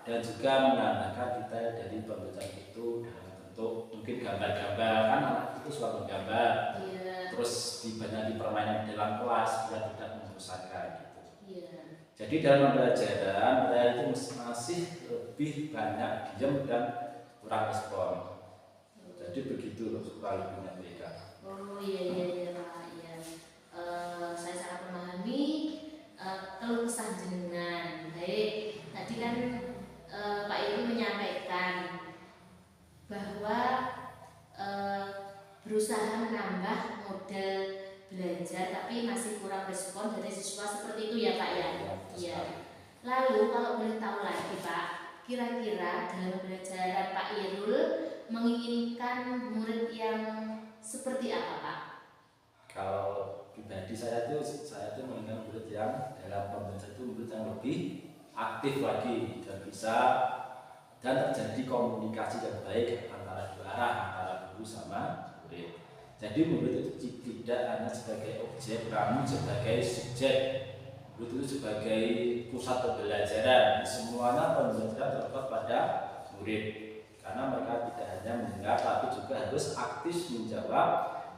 Speaker 1: dan juga menambahkan detail dari pembelajaran itu dalam bentuk mungkin gambar-gambar, kan anak itu suka menggambar.
Speaker 3: Iya.
Speaker 1: Terus dibanyak permainan dalam kelas biar tidak membosankan gitu.
Speaker 3: Iya.
Speaker 1: Jadi dalam pembelajaran saya itu masih lebih banyak diam dan kurang respon. Jadi begitu loh kurang lebihnya mereka.
Speaker 3: Oh iya Pak, iya. Saya sangat memahami keluh kesah jenengan. Baik, tadi kan Pak Ibu menyampaikan bahwa berusaha menambah model belajar tapi masih kurang respon dari siswa, seperti itu ya Pak ya? Iya. Lalu kalau boleh tahu lagi Pak, kira-kira dalam pembelajaran Pak Irul menginginkan murid yang seperti apa Pak?
Speaker 1: Kalau pribadi saya tuh menginginkan murid yang dalam pembelajaran itu murid yang lebih aktif lagi dan bisa dan terjadi komunikasi yang baik antara dua arah, antara guru sama murid. Jadi murid itu tidak hanya sebagai objek, namun sebagai subjek. Murid itu sebagai pusat pembelajaran. Semuanya pembelajaran terletak pada murid. Karena mereka tidak hanya mendengar, tapi juga harus aktif menjawab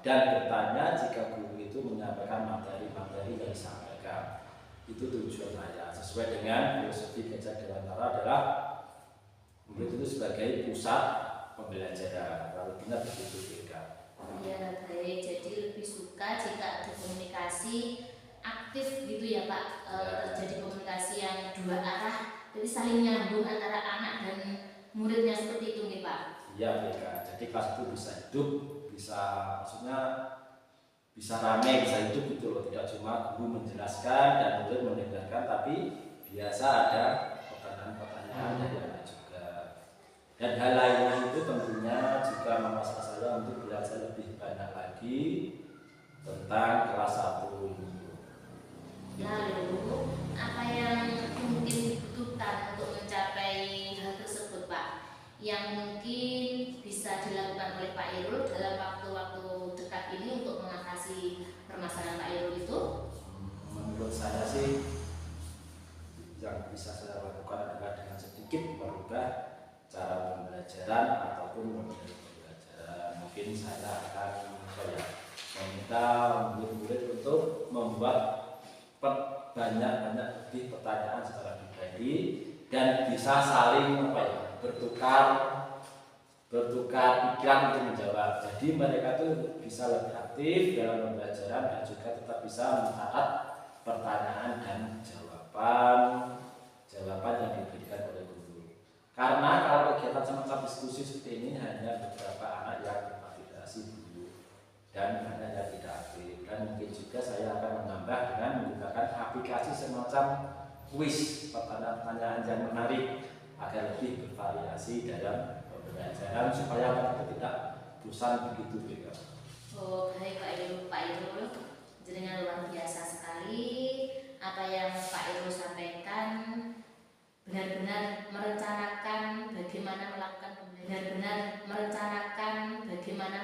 Speaker 1: dan bertanya jika guru itu menyampaikan materi-materi yang disampaikan. Itu tujuan saya. Sesuai dengan filosofi Gajah Dewantara adalah murid itu sebagai pusat pembelajaran. Kalau benar begitu Beka.
Speaker 3: Ya baik, jadi lebih suka jika ada komunikasi aktif gitu ya Pak, terjadi komunikasi yang dua arah, jadi saling nyambung antara anak dan muridnya, seperti itu nih Pak.
Speaker 1: Iya Beka, jadi kelas itu bisa hidup, bisa maksudnya bisa ramai, bisa hidup gitu loh, tidak cuma guru menjelaskan dan murid mendengarkan, tapi biasa ada pertanyaan-pertanyaan dari anak juga. Dan hal lainnya itu tentunya juga memaksa saya untuk belajar lebih banyak lagi tentang kelas 1 ini.
Speaker 3: Lalu apa yang mungkin dibutuhkan untuk mencapai hal tersebut Pak, yang mungkin bisa dilakukan oleh Pak Irul dalam waktu-waktu dekat ini untuk mengatasi permasalahan Pak Irul itu?
Speaker 1: Menurut saya sih yang bisa saya lakukan adalah dengan sedikit merubah cara pembelajaran ataupun model pembelajaran. Mungkin saya akan meminta murid-murid untuk membuat banyak lebih pertanyaan secara pribadi dan bisa saling bertukar pikiran untuk menjawab. Jadi mereka tuh bisa lebih aktif dalam pembelajaran dan juga tetap bisa mencatat pertanyaan dan jawaban yang diberikan oleh guru. Karena kalau kegiatan semacam diskusi seperti ini hanya beberapa anak yang tervalidasi dulu dan hanya yang tidak aktif, dan mungkin juga saya akan menambah dengan menggunakan aplikasi semacam kuis, pertanyaan-pertanyaan yang menarik agar lebih bervariasi dalam pembelajaran supaya mereka tidak bosan begitu Beka.
Speaker 3: Oh baik Pak Irul, jenengan luar biasa sekali. Apa yang Pak Irul sampaikan benar-benar merencanakan bagaimana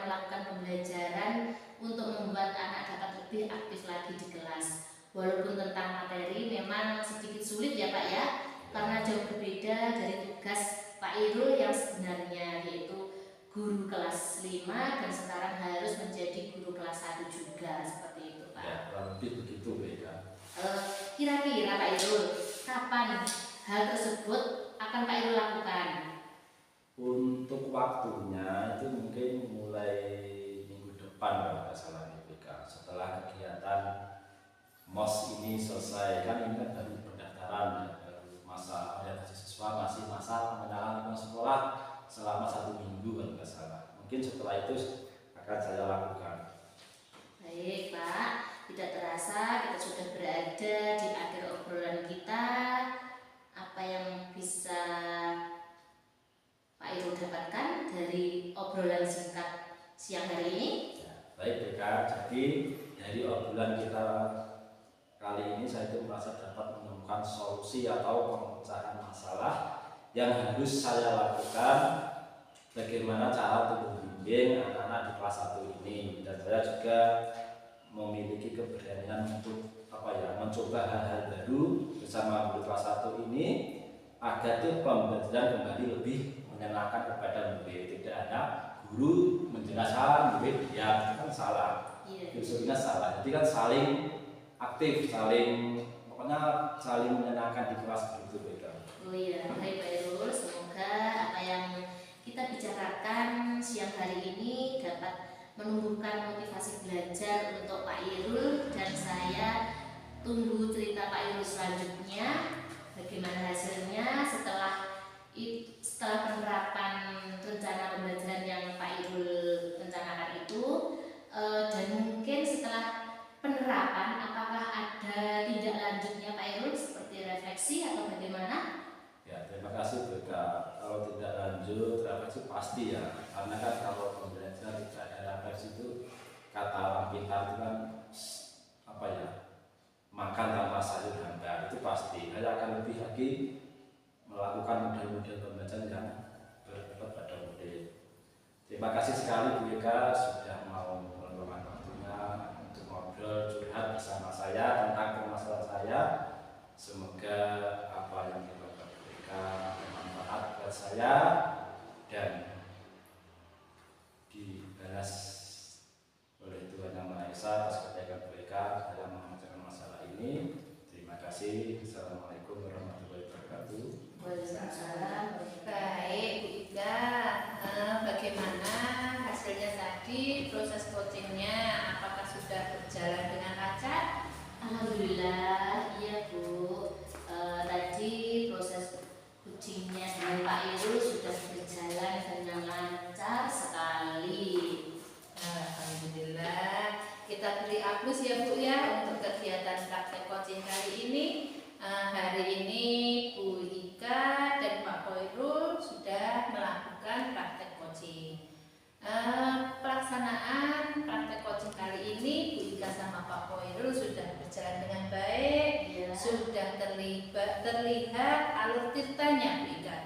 Speaker 3: melakukan pembelajaran untuk membuat anak dapat lebih aktif lagi di kelas. Walaupun tentang materi memang sedikit sulit ya Pak ya, karena jauh berbeda dari tugas Pak Irul yang sebenarnya, yaitu guru kelas 5 dan sekarang harus menjadi guru kelas 1 juga, seperti itu Pak.
Speaker 1: Ya, kurang lebih begitu Beka.
Speaker 3: Kira-kira Pak Irul, kapan hal tersebut akan Pak Irul lakukan?
Speaker 1: Untuk waktunya itu mungkin mulai minggu depan kalau nggak salah Beka. Setelah kegiatan MOS ini selesai, kan ini kan baru pendaftaran ya, baru masa orientasi siswa, masih masa pengenalan lingkungan sekolah selama 1 minggu kalau nggak salah. Mungkin setelah itu akan saya lakukan.
Speaker 3: Baik Pak, tidak terasa kita sudah berada di akhir obrolan kita. Apa yang bisa Pak Irul dapatkan dari obrolan singkat siang hari ini?
Speaker 1: Baik BK, jadi dari obrolan kita kali ini saya itu merasa dapat menemukan solusi atau pemecahan masalah yang harus saya lakukan, bagaimana cara untuk membimbing anak-anak di kelas 1 ini. Dan saya juga memiliki keberanian untuk mencoba hal-hal baru bersama guru kelas 1 ini agar itu pembelajaran kembali lebih menyenangkan kepada murid. Tidak ada guru menjelaskan murid ya kan salah, filosofinya salah. Jadi kan saling aktif, pokoknya saling menyenangkan di kelas begitu beda.
Speaker 3: Oh iya, baik Pak Irul, semoga apa yang kita bicarakan siang hari ini dapat menumbuhkan motivasi belajar untuk Pak Irul, dan saya tunggu cerita Pak Irul selanjutnya. Bagaimana hasilnya setelah penerapan rencana pembelajaran yang Pak Irul rencanakan itu, dan mungkin setelah penerapan apakah ada tindak lanjutnya Pak Irul seperti refleksi atau bagaimana?
Speaker 1: Ya, terima kasih BK. Kalau tidak lanjut refleksi pasti ya, karena kan kalau pembelajaran tidak ada refleksi itu kata orang pintar itu kan makan tanpa sayur hambar, itu pasti. Saya akan lebih lagi melakukan model-model pembelajaran yang berbobot pada murid. Terima kasih sekali Bu Eka sudah mau meluangkan waktunya untuk ngobrol curhat bersama saya tentang permasalahan saya. Semoga apa yang dilakukan Bu Eka bermanfaat buat saya dan dibalas oleh Tuhan Yang Maha Esa atas kebaikan Bu Eka dalam mengerjakan masalah ini. Terima kasih. Assalamualaikum warahmatullahi wabarakatuh.
Speaker 3: Waalaikumsalam.
Speaker 2: Baik Bu Ika, bagaimana hasilnya tadi, proses coachingnya apakah sudah berjalan dengan lancar?
Speaker 3: Alhamdulillah, iya Bu. Tadi proses coachingnya dengan Pak Irul sudah berjalan dengan lancar sekali.
Speaker 2: Alhamdulillah, kita beri aplaus ya Bu ya untuk kegiatan praktek coaching kali ini. Hari ini Bu Ika dan Pak Koirul sudah melakukan praktek coaching. Pelaksanaan praktek coaching kali ini Bu Ika sama Pak Koirul sudah berjalan dengan baik, sudah terlihat alur tirtanya Bu Ika.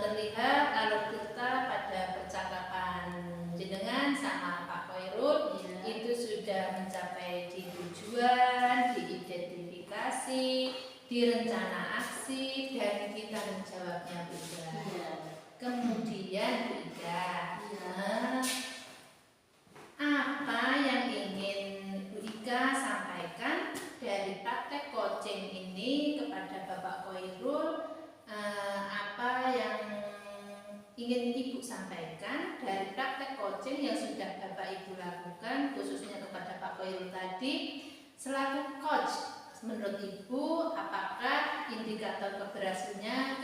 Speaker 2: Terlihat alur tirta pada percakapan jenengan sama Pak Koirul itu sudah mencapai di tujuan, diidentifikasi, di rencana aksi, dan kita menjawabnya Bu Ika. Kemudian Bu Ika, apa yang ingin Bu Ika sampaikan dari praktek coaching ini kepada Bapak Koirul? Apa yang ingin Ibu sampaikan dari praktek coaching yang sudah Bapak Ibu lakukan, khususnya kepada Pak Koirul tadi selaku coach? Menurut Ibu, apakah indikator keberhasilan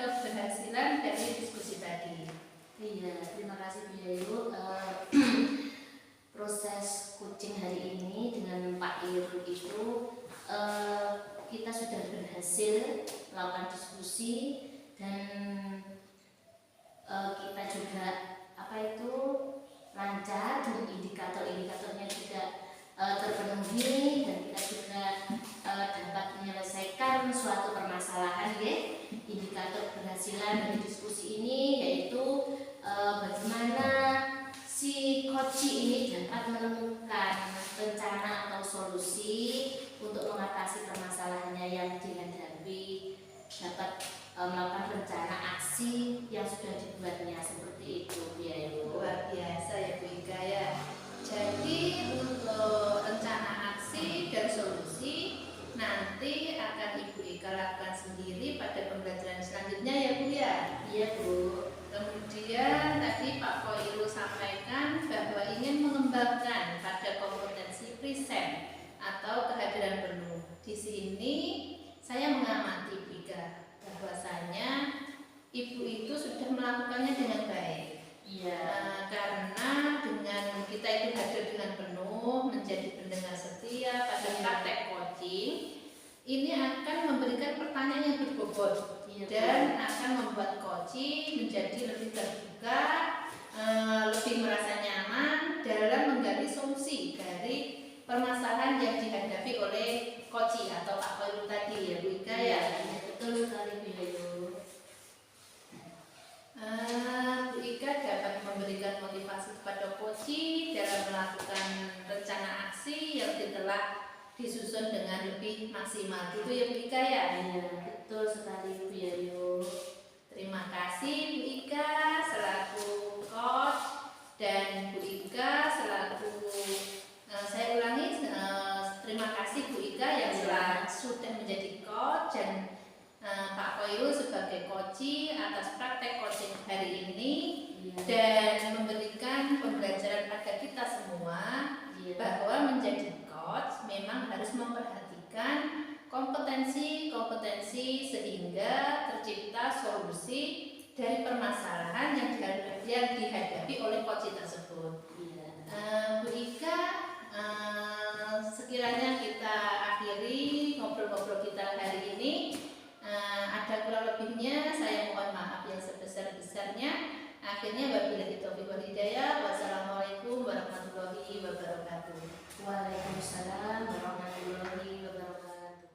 Speaker 2: dari diskusi tadi?
Speaker 3: Iya, terima kasih Bu Yayu. Proses coaching hari ini dengan Pak Irul itu kita sudah berhasil melakukan diskusi, dan kita juga lancar, dan indikator-indikatornya juga terpenuhi, dan kita juga dapat menyelesaikan suatu permasalahan ya. Indikator keberhasilan dari diskusi ini yaitu bagaimana si coach ini dapat menemukan rencana atau solusi untuk mengatasi permasalahannya yang dihadapi, dapat melakukan rencana aksi yang sudah dibuatnya, seperti itu ya Ibu.
Speaker 2: Luar biasa ya Bu Ika ya. Jadi untuk rencana aksi dan solusi nanti akan Ibu Ika lakukan sendiri pada pembelajaran selanjutnya ya Bu ya.
Speaker 3: Iya Bu.
Speaker 2: Kemudian tadi Pak Koirul sampaikan bahwa ingin mengembangkan pada kompetensi present atau kehadiran penuh. Di sini saya mengamati Bu Ika bahwasanya Ibu itu sudah melakukannya dengan baik.
Speaker 3: Iya.
Speaker 2: Karena dengan kita itu hadir dengan penuh, menjadi pendengar setia pada coaching ini akan memberikan pertanyaan yang berbobot dan akan membuat coaching menjadi lebih terbuka, lebih merasa nyaman dalam menggali solusi dari permasalahan yang dihadapi oleh coaching atau Pak Khairul tadi ya Bu Ika ya.
Speaker 3: Betul sekali Bu Yayu.
Speaker 2: Bu Ika dapat memberikan motivasi kepada coaching dalam melakukan rencana aksi yang telah disusun dengan lebih maksimal. Itu ya Bu Ika ya?
Speaker 3: Iya, betul sekali Bu Yayu.
Speaker 2: Terima kasih Bu Ika selaku coach dan Bu Ika selaku saya ulangi terima kasih Bu Ika yang sudah menjadi coach dan Pak Khairul sebagai coaching atas praktek coaching hari ini dan memberikan pembelajaran pada kita semua bahwa menjadi coach memang harus memperhatikan kompetensi sehingga tercipta solusi dari permasalahan yang dihadapi oleh coach tersebut. Bu Ika, sekiranya kita akhiri ngobrol-ngobrol kita hari ini. Ada kurang lebihnya saya mohon maaf yang sebesar-besarnya. Akhirnya wabillahi taufiq wal hidayah. Wassalamualaikum warahmatullahi wabarakatuh.
Speaker 3: Waalaikumsalam warahmatullahi wabarakatuh.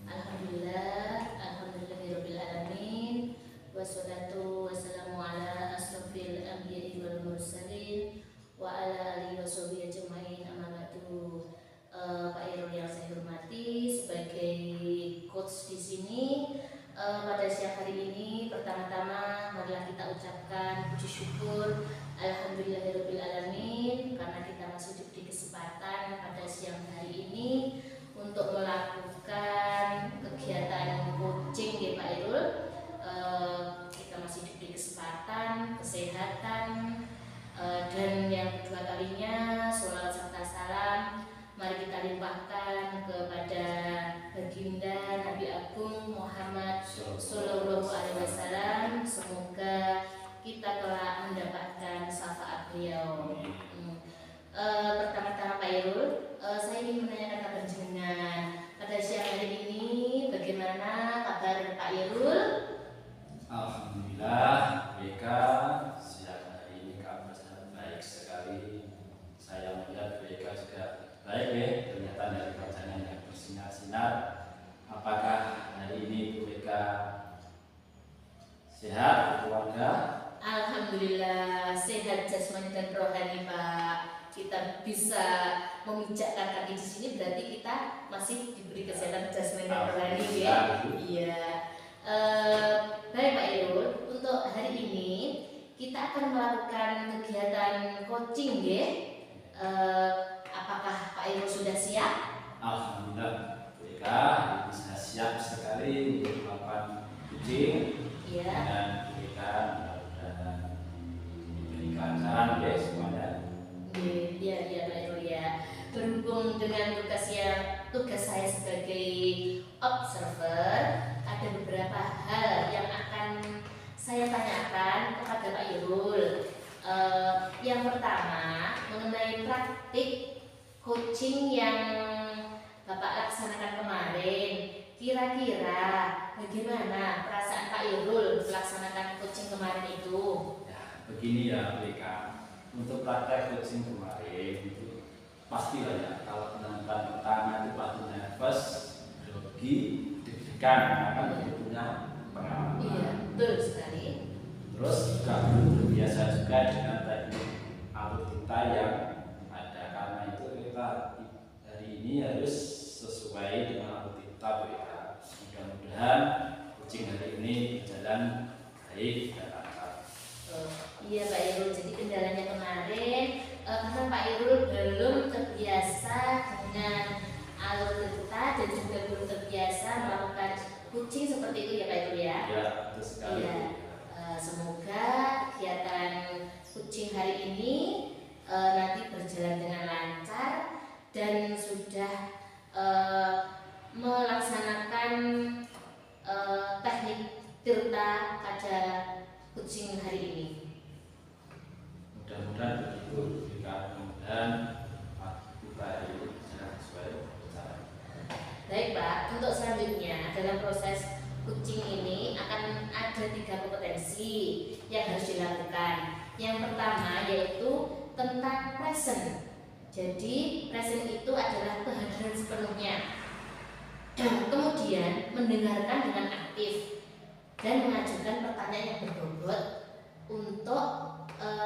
Speaker 3: Alhamdulillahirabbil alamin. Wassalatu wassalamu ala asrofil anbiya'i wal mursalin wa ala alihi washabihi ajmain. Amma ba'du. Pak Irul yang saya hormati sebagai coach di sini, pada siang hari ini pertama-tama marilah kita ucapkan puji syukur alhamdulillahirabbil alamin karena kita masih diberi kesempatan pada siang hari ini untuk melakukan kegiatan coaching ya Pak Irul. Kita masih diberi kesempatan, kesehatan, dan yang kedua kalinya sholawat serta salam mari kita limpahkan kepada baginda Nabi Agung Muhammad Sallallahu Alaihi Wasallam. Semoga kita telah mendapatkan syafaat beliau. Pertama-tama Pak Irul, saya ingin menanyakan kabar jenengan pada siang hari ini. Bagaimana kabar Pak Irul?
Speaker 1: Alhamdulillah, mereka siang hari ini kabar sangat baik sekali. Saya melihat mereka juga baik ya, ternyata dari wajahnya yang bersinar-sinar. Apakah hari ini mereka sehat keluarga?
Speaker 3: Alhamdulillah sehat jasmani dan rohani Pak. Kita bisa memijakkan kaki di sini berarti kita masih diberi kesehatan jasmani dan rohani ya. Iya. Baik Pak Irul, untuk hari ini kita akan melakukan kegiatan coaching ya. Apakah Pak Irul sudah siap?
Speaker 1: Alhamdulillah, mereka ini saya siap sekali untuk melakukan coaching.
Speaker 3: Iya.
Speaker 1: Dan mereka mudah-mudahan diberikan saran ya semuanya.
Speaker 3: Iya Pak Irul ya. Berhubung dengan tugas saya sebagai observer, ada beberapa hal yang akan saya tanyakan kepada Pak Irul. Yang pertama mengenai praktik coaching yang Bapak laksanakan kemarin. Kira-kira bagaimana perasaan Pak Irul melaksanakan coaching kemarin itu?
Speaker 1: Ya, begini ya mereka, untuk praktek coaching kemarin itu pastilah ya, kalau penonton pertama itu pasti nervous, grogi, deg-degan karena kan punya pengalaman.
Speaker 3: Iya, betul sekali.
Speaker 1: Terus juga belum terbiasa juga dengan teknik alutsista yang ada, karena itu kita hari ini harus sesuai dengan alutsista mereka. Mudah-mudahan coaching hari ini berjalan baik dan lancar.
Speaker 3: Iya Pak Irul, jadi kendalanya kemarin karena Pak Irul belum terbiasa dengan alutsista dan juga belum terbiasa melakukan coaching seperti itu ya Pak Irul ya.
Speaker 1: Ya, betul sekali.
Speaker 3: Iya. Semoga kegiatan coaching hari ini nanti berjalan dengan lancar dan sudah melaksanakan teknik tirta pada coaching hari ini.
Speaker 1: Mudah-mudahan begitu, mudah-mudahan Pak Bupati berjalan sesuai rencana.
Speaker 3: Baik Pak, untuk selanjutnya dalam proses coaching ini akan ada 3 kompetensi yang harus dilakukan. Yang pertama yaitu tentang present. Jadi present itu adalah kehadiran sepenuhnya. Kemudian mendengarkan dengan aktif dan mengajukan pertanyaan yang berbobot untuk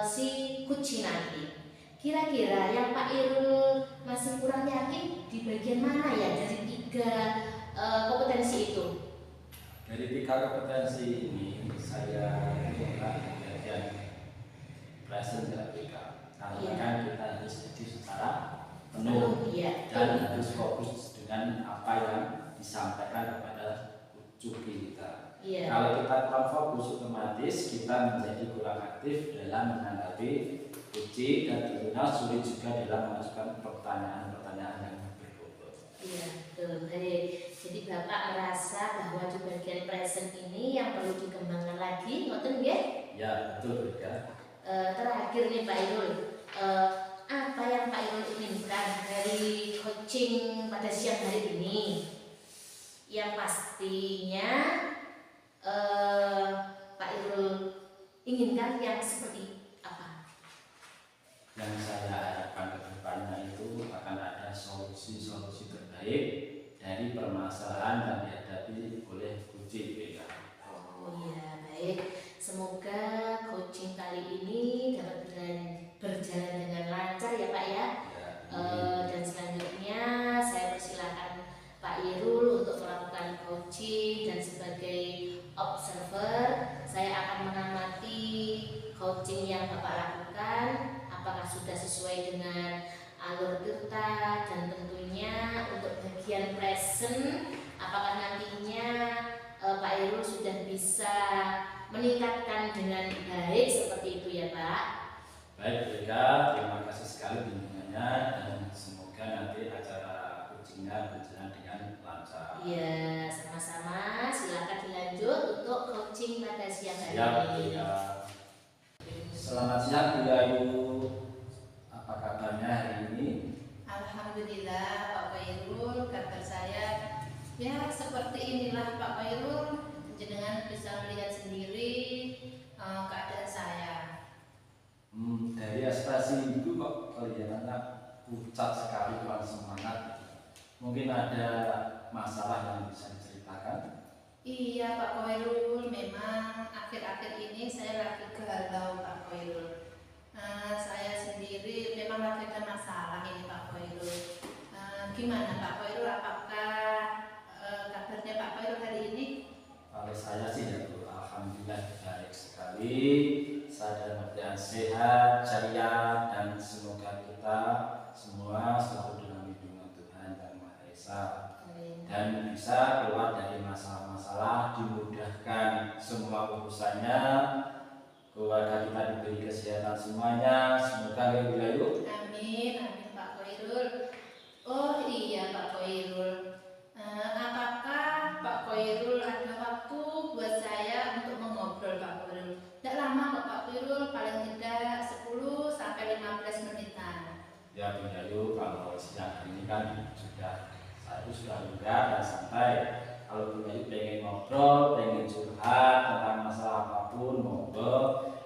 Speaker 3: si coaching nanti. Kira-kira yang Pak Irul masih kurang yakin di bagian mana ya dari 3 kompetensi itu?
Speaker 1: Dari 3 kompetensi ini saya coba bagian present ya PK. Karena kan kita harus jadi secara penuh
Speaker 3: Iya.
Speaker 1: dan harus fokus dengan apa yang disampaikan kepada cuti kita.
Speaker 3: Iya.
Speaker 1: Kalau kita kurang fokus, otomatis kita menjadi kurang aktif dalam menanggapi uji dan tentunya sulit juga dalam mengajukan pertanyaan-pertanyaan yang berbobot.
Speaker 3: Iya, betul. Baik. Jadi Bapak merasa bahwa di bagian present ini yang perlu dikembangkan lagi, ngoten nggih?
Speaker 1: Ya, betul ya.
Speaker 3: Terakhir nih Pak Irul, apa yang Pak Irul inginkan dari coaching pada siang hari ini? Yang pastinya Pak Irul inginkan yang seperti apa?
Speaker 1: Yang saya harapkan ke depannya itu akan ada solusi-solusi terbaik dari permasalahan yang dihadapi oleh coaching PK.
Speaker 3: Oh iya, baik. Semoga coaching kali ini dapat berjalan dengan lancar ya Pak ya. Dan selanjutnya saya persilakan Pak Irul untuk melakukan coaching dan sebagai observer saya akan mengamati coaching yang Bapak lakukan apakah sudah sesuai dengan alur kita dan tentunya untuk bagian present apakah nantinya Pak Irul sudah bisa meningkatkan dengan baik seperti itu ya Pak.
Speaker 1: Baik Rika, terima kasih sekali bimbingannya dan semoga nanti acara coachingnya berjalan dengan lancar.
Speaker 3: Iya, sama-sama. Silakan dilanjut untuk coaching pada siang hari
Speaker 1: Siap
Speaker 3: ini.
Speaker 1: Rika. Selamat siang Bu Ayu. Apa kabarnya hari ini?
Speaker 2: Alhamdulillah Pak Khairul, kabar saya ya seperti inilah Pak Khairul, jenengan bisa melihat sendiri keadaan saya.
Speaker 1: Dari ekspresi itu kok kelihatannya pucat sekali, kurang semangat. Mungkin ada masalah yang bisa diceritakan?
Speaker 2: Iya Pak Khairul, memang akhir-akhir ini saya lagi galau Pak Khairul. Saya sendiri memang lagi ada masalah ini Pak Khairul. Gimana Pak Khairul, apakah kabarnya Pak Khairul hari ini?
Speaker 1: Kalau saya sih ya Bu, alhamdulillah baik sekali. Saya dalam keadaan sehat, ceria, dan semoga kita semua selalu dalam lindungan Tuhan Yang Maha Esa dan bisa keluar dari masalah-masalah, dimudahkan semua urusannya, keluarga kita diberi kesehatan semuanya. Semoga berhasil.
Speaker 2: Amin, amin Pak Khairul. Oh iya Pak Khairul, apakah Pak Khairul ada waktu buat saya untuk mengobrol Pak Khairul? Tidak lama kok Pak Khairul, paling tidak 10 sampai 15 menitan.
Speaker 1: Ya Bu Yayu, kalau siang ini kan saya sudah lega dan santai. Kalau Bu Yayu pengen ngobrol, pengen curhat tentang masalah apapun, monggo.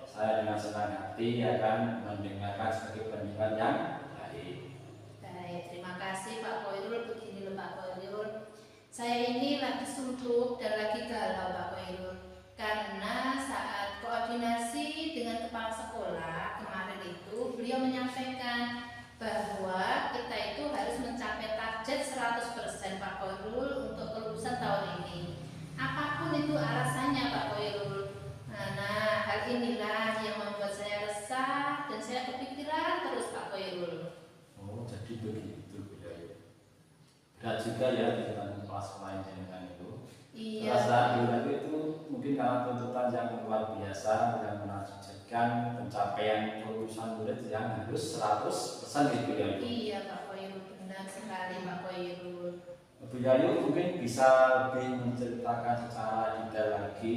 Speaker 1: Saya dengan senang hati akan mendengarkan sebagai pendengar yang baik.
Speaker 2: Baik, terima kasih Pak Khairul. Begini loh Pak Khairul, saya ini lagi suntuk dan lagi galau Pak Khairul, karena saat koordinasi dengan kepala sekolah kemarin itu beliau menyampaikan bahwa kita itu harus mencapai target 100% Pak Khairul untuk kelulusan tahun ini. Apapun itu alasannya Pak Khairul. Nah, hal inilah yang membuat saya resah dan saya kepikiran terus Pak Khairul.
Speaker 1: Oh, jadi begitu Bu Yayu. Berat juga ya dengan kelas lain dengan itu.
Speaker 2: Iya.
Speaker 1: Rasa Bu itu mungkin karena tuntutan yang luar biasa yang menargetkan pencapaian kelulusan murid yang harus 100% gitu ya.
Speaker 2: Iya Pak Khairul, benar sekali Pak Khairul.
Speaker 1: Bu Yayu mungkin bisa lebih menceritakan secara detail lagi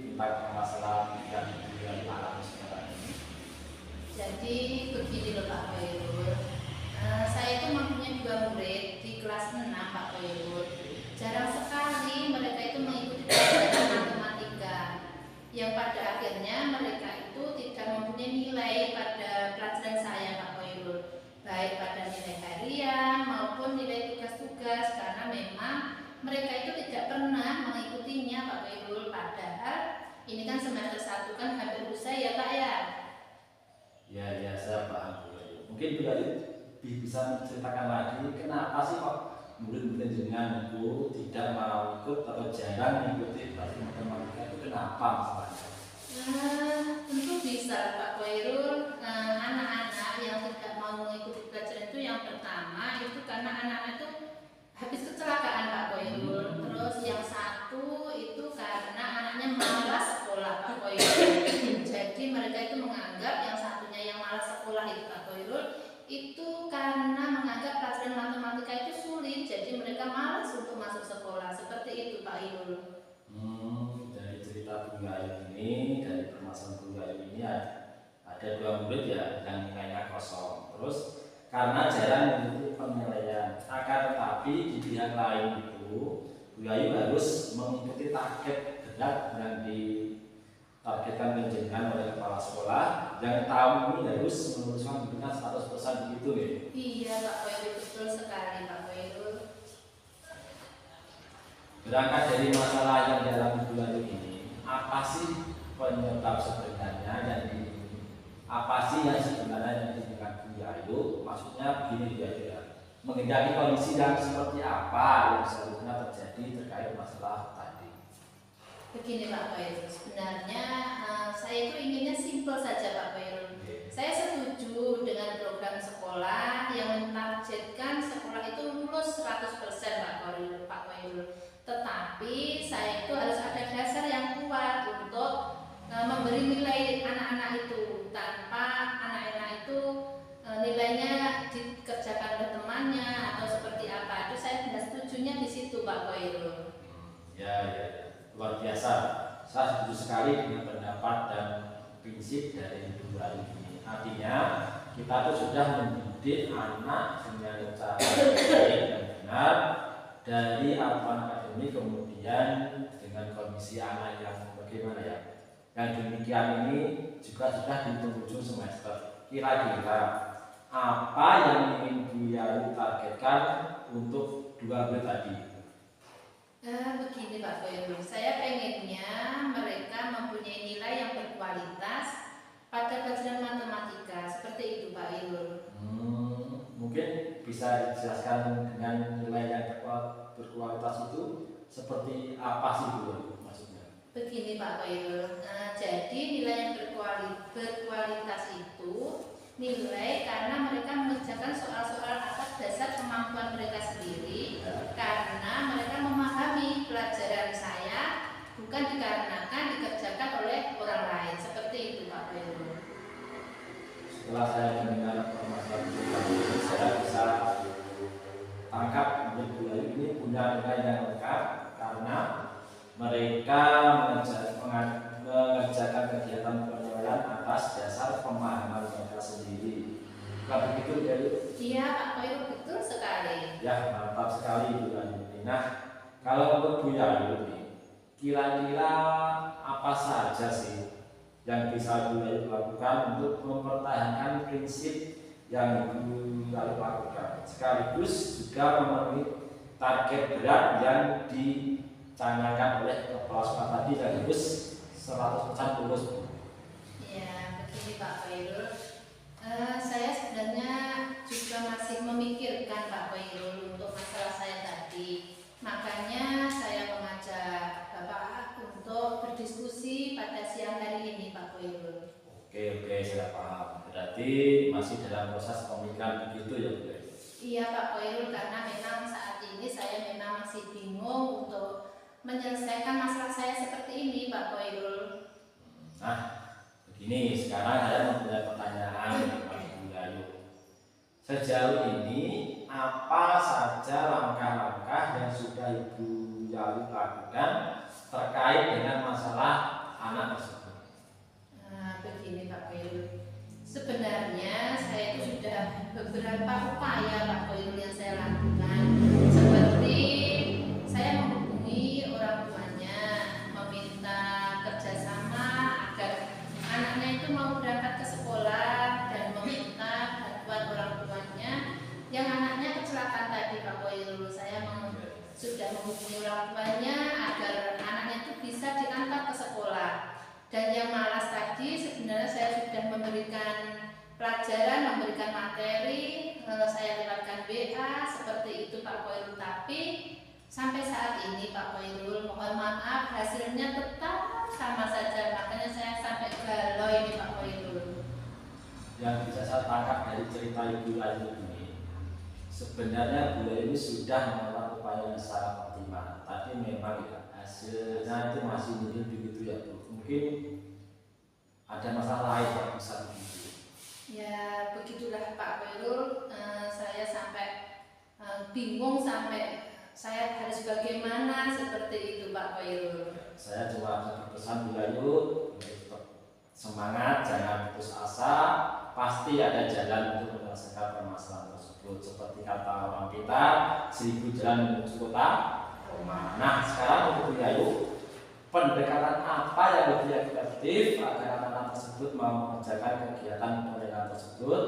Speaker 1: tentang masalah yang alami sekarang ini.
Speaker 2: Jadi begini loh Pak Khairul. Saya itu mempunyai 2 murid di kelas 6 Pak Khairul. Jarang sekali mereka itu mengikuti pelajaran matematika, yang pada akhirnya mereka itu tidak mempunyai nilai pada pelajaran saya Pak Khairul, baik pada nilai harian maupun nilai tugas-tugas, karena memang mereka itu tidak pernah mengikutinya Pak Khairul. Padahal ini kan semester 1 kan hampir usai ya Pak ya.
Speaker 1: Ya, saya paham. Mungkin juga bisa menceritakan lagi kenapa sih kok murid-murid jenengan itu tidak mau ikut atau jarang mengikuti pelajaran matematika itu, kenapa masalahnya?
Speaker 2: Tentu bisa Pak Khairul. Anak-anak yang tidak mau mengikuti pelajaran itu, yang pertama itu karena anak-anak itu habis kecelakaan Pak Khairul. Terus yang satu itu karena anaknya malas sekolah Pak Khairul. Jadi mereka itu menganggap yang satunya yang malas sekolah itu Pak Khairul itu karena menganggap pelajaran matematika itu sulit, jadi mereka malas untuk masuk sekolah. Seperti itu Pak Khairul.
Speaker 1: Dari cerita Bung Gayu ini, dari permasalahan Bung Gayu ini ada 2 murid ya yang nilainya kosong. Terus karena jarang mengikuti penilaian, akan tetapi di pihak lain itu Bung Gayu harus mengikuti target berat yang ditargetkan menjenengan oleh kepala sekolah, yang tahun ini harus meneruskan dengan 100% begitu ya?
Speaker 2: Iya Pak Khairul, betul sekali Pak Khairul.
Speaker 1: Berangkat dari masalah yang dalam bulan ini, apa sih penyebab sebenarnya yang apa sih yang sebenarnya yang diinginkan Bu Yayu? Maksudnya begini ya, menghindari kondisi yang seperti apa yang seharusnya terjadi terkait masalah tadi.
Speaker 2: Begini Pak Khairul, sebenarnya saya itu inginnya simpel saja Pak Khairul. Saya setuju dengan program sekolah yang menargetkan sekolah itu lulus 100% Pak Khairul. Tetapi saya itu harus ada dasar yang kuat untuk memberi nilai anak-anak itu. Tanpa anak-anak itu nilainya dikerjakan oleh temannya atau seperti apa, itu saya tidak setujunya di situ Pak Khairul.
Speaker 1: Ya, luar biasa. Saya setuju sekali dengan pendapat dan prinsip dari Bu Yayu ini. Artinya kita tuh sudah mendidik anak dengan cara baik dan benar dari aturan akademik, kemudian dengan kondisi anak yang bagaimana ya. Yang demikian ini juga sudah di penghujung semester. Kira-kira apa yang ingin Bu Yayu targetkan untuk 2 murid tadi?
Speaker 2: Begini Pak Khairul, saya pengennya mereka mempunyai nilai yang berkualitas pada pelajaran matematika, seperti itu Pak Khairul.
Speaker 1: Mungkin bisa dijelaskan dengan nilai yang berkualitas itu seperti apa sih Bu maksudnya?
Speaker 2: Begini Pak Khairul, jadi nilai yang berkualitas itu nilai karena mereka mengerjakan soal-soal atas dasar kemampuan mereka sendiri, karena mereka memahami pelajaran saya bukan dikarenakan dikerjakan oleh orang lain, seperti itu Pak Khairul.
Speaker 1: Setelah saya mendengar permasalahan ini, saya bisa tangkap Bu Yayu ini punya nilai yang lengkap karena mereka mengerjakan kegiatan penilaian atas dasar pemahaman mereka sendiri. Bukan begitu Bu Yayu?
Speaker 2: Iya Pak Khairul, betul sekali.
Speaker 1: Ya, mantap sekali Bu Yayu. Nah, kalau untuk Bu Yayu ini, kira-kira apa saja sih yang bisa Bu Yayu lakukan untuk mempertahankan prinsip yang Bu Yayu lakukan, sekaligus juga memenuhi target berat yang dicanangkan oleh kepala sekolah tadi, sekaligus 100% lulus.
Speaker 2: Ya, begini Pak Khairul, saya sebenarnya juga masih memikirkan Pak Khairul untuk masalah saya tadi. Makanya saya mengajak Bapak untuk berdiskusi pada siang hari ini Pak Khairul.
Speaker 1: Oke, saya paham. Berarti masih dalam proses pemikiran begitu ya Bu Yayu?
Speaker 2: Iya Pak Khairul, karena memang saat ini saya memang masih bingung untuk menyelesaikan masalah saya seperti ini Pak Khairul.
Speaker 1: Nah, begini, sekarang saya mempunyai pertanyaan kepada Bu Yayu. Sejauh ini apa saja langkah-langkah yang sudah Ibu Yayu lakukan terkait dengan masalah anak tersebut?
Speaker 2: Begini Pak Khairul, Sebenarnya saya itu sudah beberapa upaya Pak Koirul yang saya lakukan, seperti saya menghubungi orang tuanya, meminta kerjasama agar anaknya itu mau berangkat ke sekolah dan meminta bantuan orang tuanya yang anaknya kecelakaan tadi Pak Koirul. Saya sudah menghubungi orang tuanya agar anaknya itu bisa diantar ke sekolah. Dan yang malas tadi sebenarnya saya sudah memberikan pelajaran, memberikan materi, saya lewatkan WA seperti itu Pak Koirul. Tapi sampai saat ini Pak Koirul, mohon maaf hasilnya tetap sama saja. Makanya saya sampai galau ini Pak Koirul.
Speaker 1: Yang bisa saya tangkap dari cerita Ibu Ayu ini, sebenarnya Bu Ayu ini sudah melakukan upaya yang sangat optimal. Tapi memang ya, hasilnya itu masih minim begitu ya Bu. Mungkin ada masalah lain yang bisa begitu.
Speaker 2: Ya begitulah Pak Koirul, saya sampai bingung, sampai saya harus bagaimana seperti itu Pak Koirul.
Speaker 1: Saya cuma ada berpesan Bu Ayu, tetap semangat, jangan putus asa, pasti ada jalan untuk menyelesaikan permasalahan tersebut. Seperti kata orang kita, 1000 jalan menuju kota Roma. Nah sekarang untuk Bu Ayu, pendekatan apa yang lebih efektif agar anak-anak tersebut mau mengerjakan kegiatan pendidikan tersebut,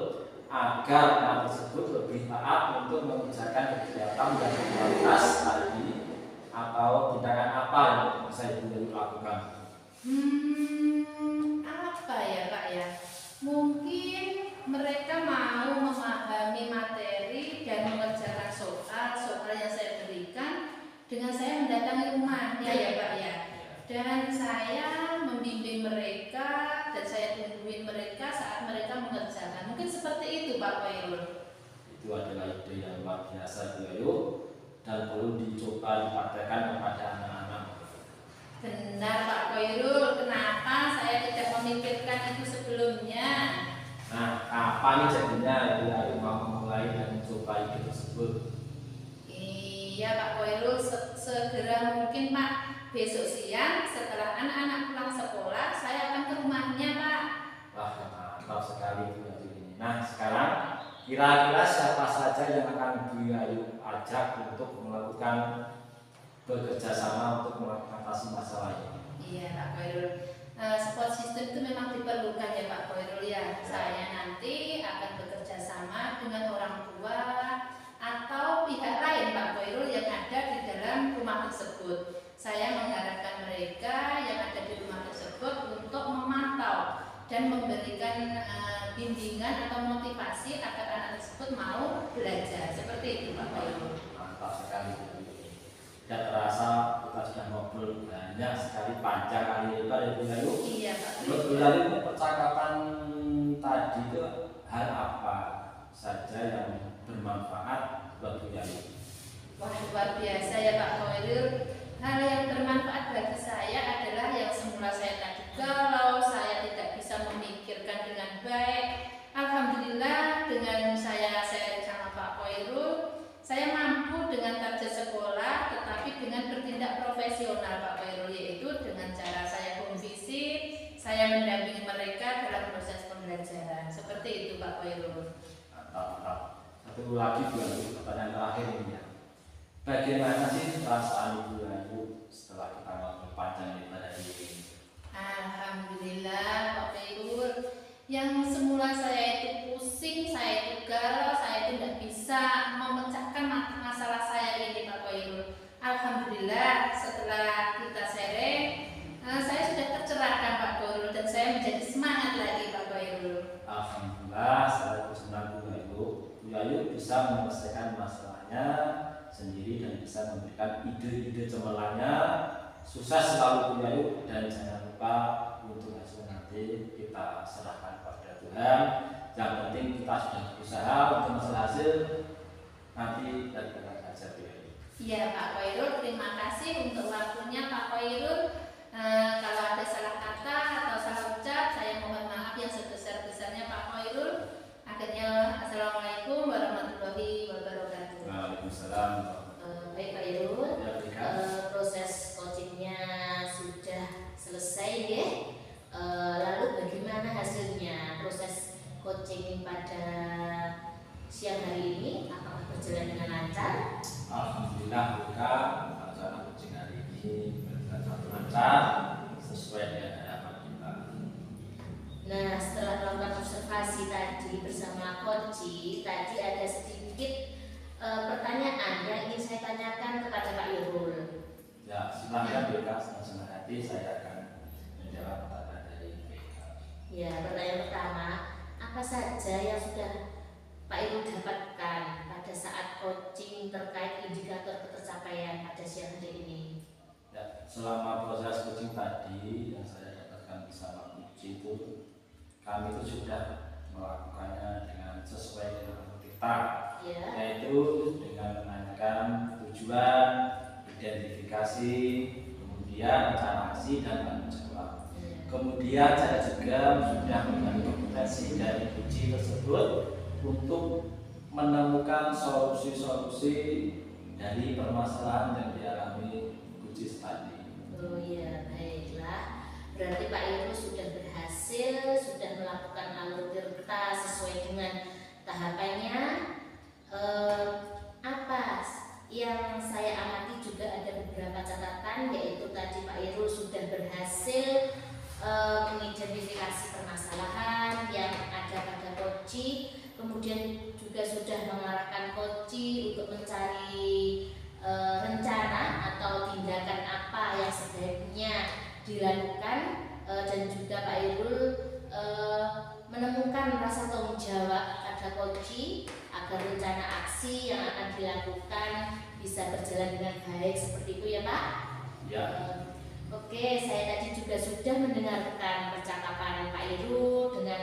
Speaker 1: agar anak tersebut lebih taat untuk mengerjakan kegiatan yang berkualitas tadi, atau tindakan apa yang bisa Ibu Ayu lakukan?
Speaker 2: Apa ya Pak ya? Mungkin mereka mau memahami materi dan mengerjakan soal yang saya berikan dengan saya mendatangi rumahnya ya Pak ya. Dan saya membimbing mereka dan saya tungguin mereka saat mereka mengerjakan. Mungkin seperti itu Pak Koirul.
Speaker 1: Itu adalah ide yang luar biasa Bu Ayu dan perlu dicoba dipraktekkan kepada anak-anak.
Speaker 2: Benar Pak Koirul, kenapa saya tidak memikirkan itu sebelumnya?
Speaker 1: Nah, kapan jadinya Bu Ayu mau memulai dan mencoba ide tersebut?
Speaker 2: Iya Pak Koirul, segera mungkin Pak. Besok siang setelah anak-anak pulang sekolah, saya akan ke rumahnya Pak.
Speaker 1: Wah, mantap sekali Bu Ayu ini. Nah, sekarang kira-kira siapa saja yang akan Bu Ayu ajak untuk melakukan bekerja sama untuk mengatasi masalah ini?
Speaker 2: Iya Pak Koirul, support system itu memang diperlukan ya Pak Koirul ya. Saya nanti akan bekerja sama dengan orang tua atau pihak lain Pak Koirul yang ada di dalam rumah tersebut. Saya mengharapkan mereka yang ada di rumah tersebut untuk memantau dan memberikan bimbingan atau motivasi agar anak tersebut mau belajar. Seperti itu Pak Koirul.
Speaker 1: Mantap sekali Bu Ayu. Tidak terasa kita sudah ngobrol banyak sekali, panjang kali lebar ya Bu Ayu.
Speaker 2: Iya Pak
Speaker 1: Menurut Bu Ayu, percakapan tadi itu hal apa saja yang bermanfaat buat Bu Ayu?
Speaker 2: Wah luar biasa ya Pak Koirul. Hal yang bermanfaat bagi saya adalah yang semula saya tadi galau, saya tidak bisa memikirkan dengan baik. Alhamdulillah dengan saya sharing sama Pak Koirul, saya mampu dengan target sekolah tetapi dengan bertindak profesional Pak Koirul, yaitu dengan cara saya home visit, saya mendampingi mereka dalam proses pembelajaran. Seperti itu Pak Koirul.
Speaker 1: Mantap. Satu lagi Bu Ayu, pertanyaan terakhir ini ya. Bagaimana sih perasaan Ibu Ayu setelah kita ngobrol panjang lebar hari ini?
Speaker 2: Alhamdulillah Pak Koirul, yang semula saya itu pusing, saya itu galau, saya itu tidak bisa memecahkan masalah saya ini Pak Koirul. Alhamdulillah setelah kita sharing, saya sudah tercerahkan Pak Koirul dan saya menjadi semangat lagi Pak Koirul.
Speaker 1: Alhamdulillah, saya senang Bu Ayu. Bu Ayu bisa menyelesaikan masalahnya sendiri dan bisa memberikan ide-ide cemerlangnya. Sukses selalu Bu Ayu dan jangan lupa untuk hasil nanti kita serahkan kepada Tuhan. Yang penting kita sudah berusaha untuk masalah hasil nanti dari kita saja Bu Ayu.
Speaker 2: Iya Pak Koirul, terima kasih untuk waktunya Pak Koirul. Kalau ada salah kata atau salah ucap, saya mohon maaf yang sebesar-besarnya Pak Koirul. Akhirnya assalamualaikum warahmatullahi wabarakatuh.
Speaker 1: Waalaikumsalam.
Speaker 3: Baik Pak Irul,
Speaker 1: Ya,
Speaker 3: proses coachingnya sudah selesai ya. Lalu bagaimana hasilnya? Proses coaching pada siang hari ini? Apakah berjalan dengan lancar?
Speaker 1: Alhamdulillah buka acara coaching hari ini berjalan lancar sesuai dengan harapan kita.
Speaker 3: Nah, setelah melakukan observasi tadi bersama Coach, tadi ada sedikit pertanyaan yang ingin saya tanyakan kepada Pak Irul.
Speaker 1: Ya, silahkan BK, senang hati saya akan menjawab pertanyaan dari BK.
Speaker 3: Ya, pertanyaan pertama, apa saja yang sudah Pak Irul dapatkan pada saat coaching terkait indikator ketercapaian pada siang hari ini?
Speaker 1: Ya, selama proses coaching tadi yang saya dapatkan bersama Coach itu, kami itu sudah melakukannya dengan sesuai dengan kita,
Speaker 3: Ya.
Speaker 1: yaitu dengan menanyakan tujuan, identifikasi, kemudian rencana aksi dan tanggung jawab. Kemudian saya juga sudah memberi kompetensi dari uji tersebut untuk menemukan solusi-solusi dari permasalahan yang dialami uji tadi.
Speaker 3: Oh iya, baiklah. Berarti Pak Irul sudah berhasil, sudah melakukan alur tirta sesuai dengan tahapannya. Apa yang saya amati juga ada beberapa catatan, yaitu tadi Pak Irul sudah berhasil mengidentifikasi permasalahan yang ada pada Coach, kemudian juga sudah mengarahkan Coach untuk mencari rencana atau tindakan apa yang sebaiknya dilakukan, dan juga Pak Irul menemukan rasa tanggung jawab pada Coach agar rencana aksi yang akan dilakukan bisa berjalan dengan baik, seperti itu ya Pak?
Speaker 1: Ya.
Speaker 3: Oke, saya tadi juga sudah mendengarkan percakapan Pak Irul dengan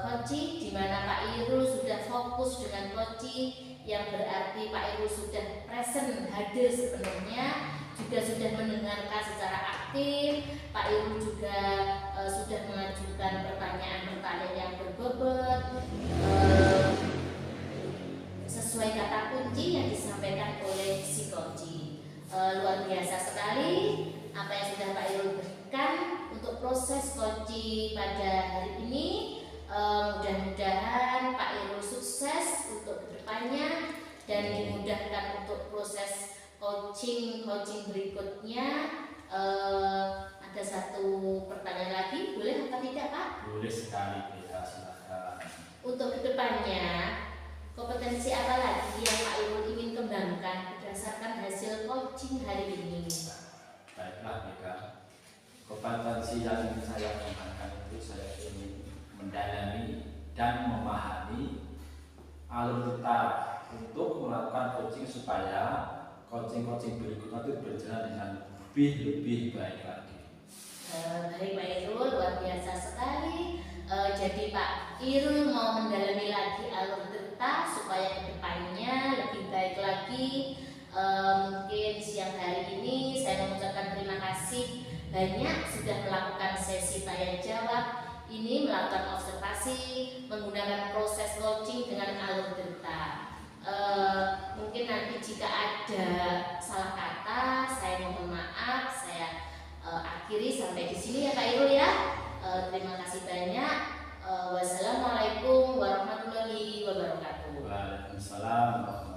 Speaker 3: Coach, di mana Pak Irul sudah fokus dengan Coach, yang berarti Pak Irul sudah present, hadir sepenuhnya, juga sudah mendengarkan secara aktif. Pak Irul juga sudah mengajukan pertanyaan-pertanyaan yang berbobot sesuai kata kunci yang disampaikan oleh si Coach. Luar biasa sekali apa yang sudah Pak Irul berikan untuk proses Coach pada hari ini. Mudah-mudahan Pak Irul sukses untuk kedepannya dan dimudahkan untuk proses coaching berikutnya. Ada satu pertanyaan lagi, boleh apa tidak Pak?
Speaker 1: Boleh sekali, BK, silakan.
Speaker 3: Untuk kedepannya, kompetensi apa lagi yang Pak Irul ingin kembangkan berdasarkan hasil coaching hari ini?
Speaker 1: Baiklah BK, kompetensi yang ingin saya kembangkan itu saya ingin mendalami dan memahami alur kita untuk melakukan coaching supaya coaching berikutnya itu berjalan dengan lebih baik lagi.
Speaker 3: Baik Pak Irul, luar biasa sekali. Jadi Pak Irul mau mendalami lagi alur tirta supaya kedepannya lebih baik lagi. Mungkin siang hari ini saya mengucapkan terima kasih banyak sudah melakukan sesi tanya jawab ini, melakukan observasi menggunakan proses coaching dengan alur tirta. Mungkin nanti jika ada salah kata saya mohon maaf. Saya akhiri sampai di sini ya Pak Irul ya. Terima kasih banyak. Wassalamualaikum warahmatullahi wabarakatuh.
Speaker 1: Waalaikumsalam.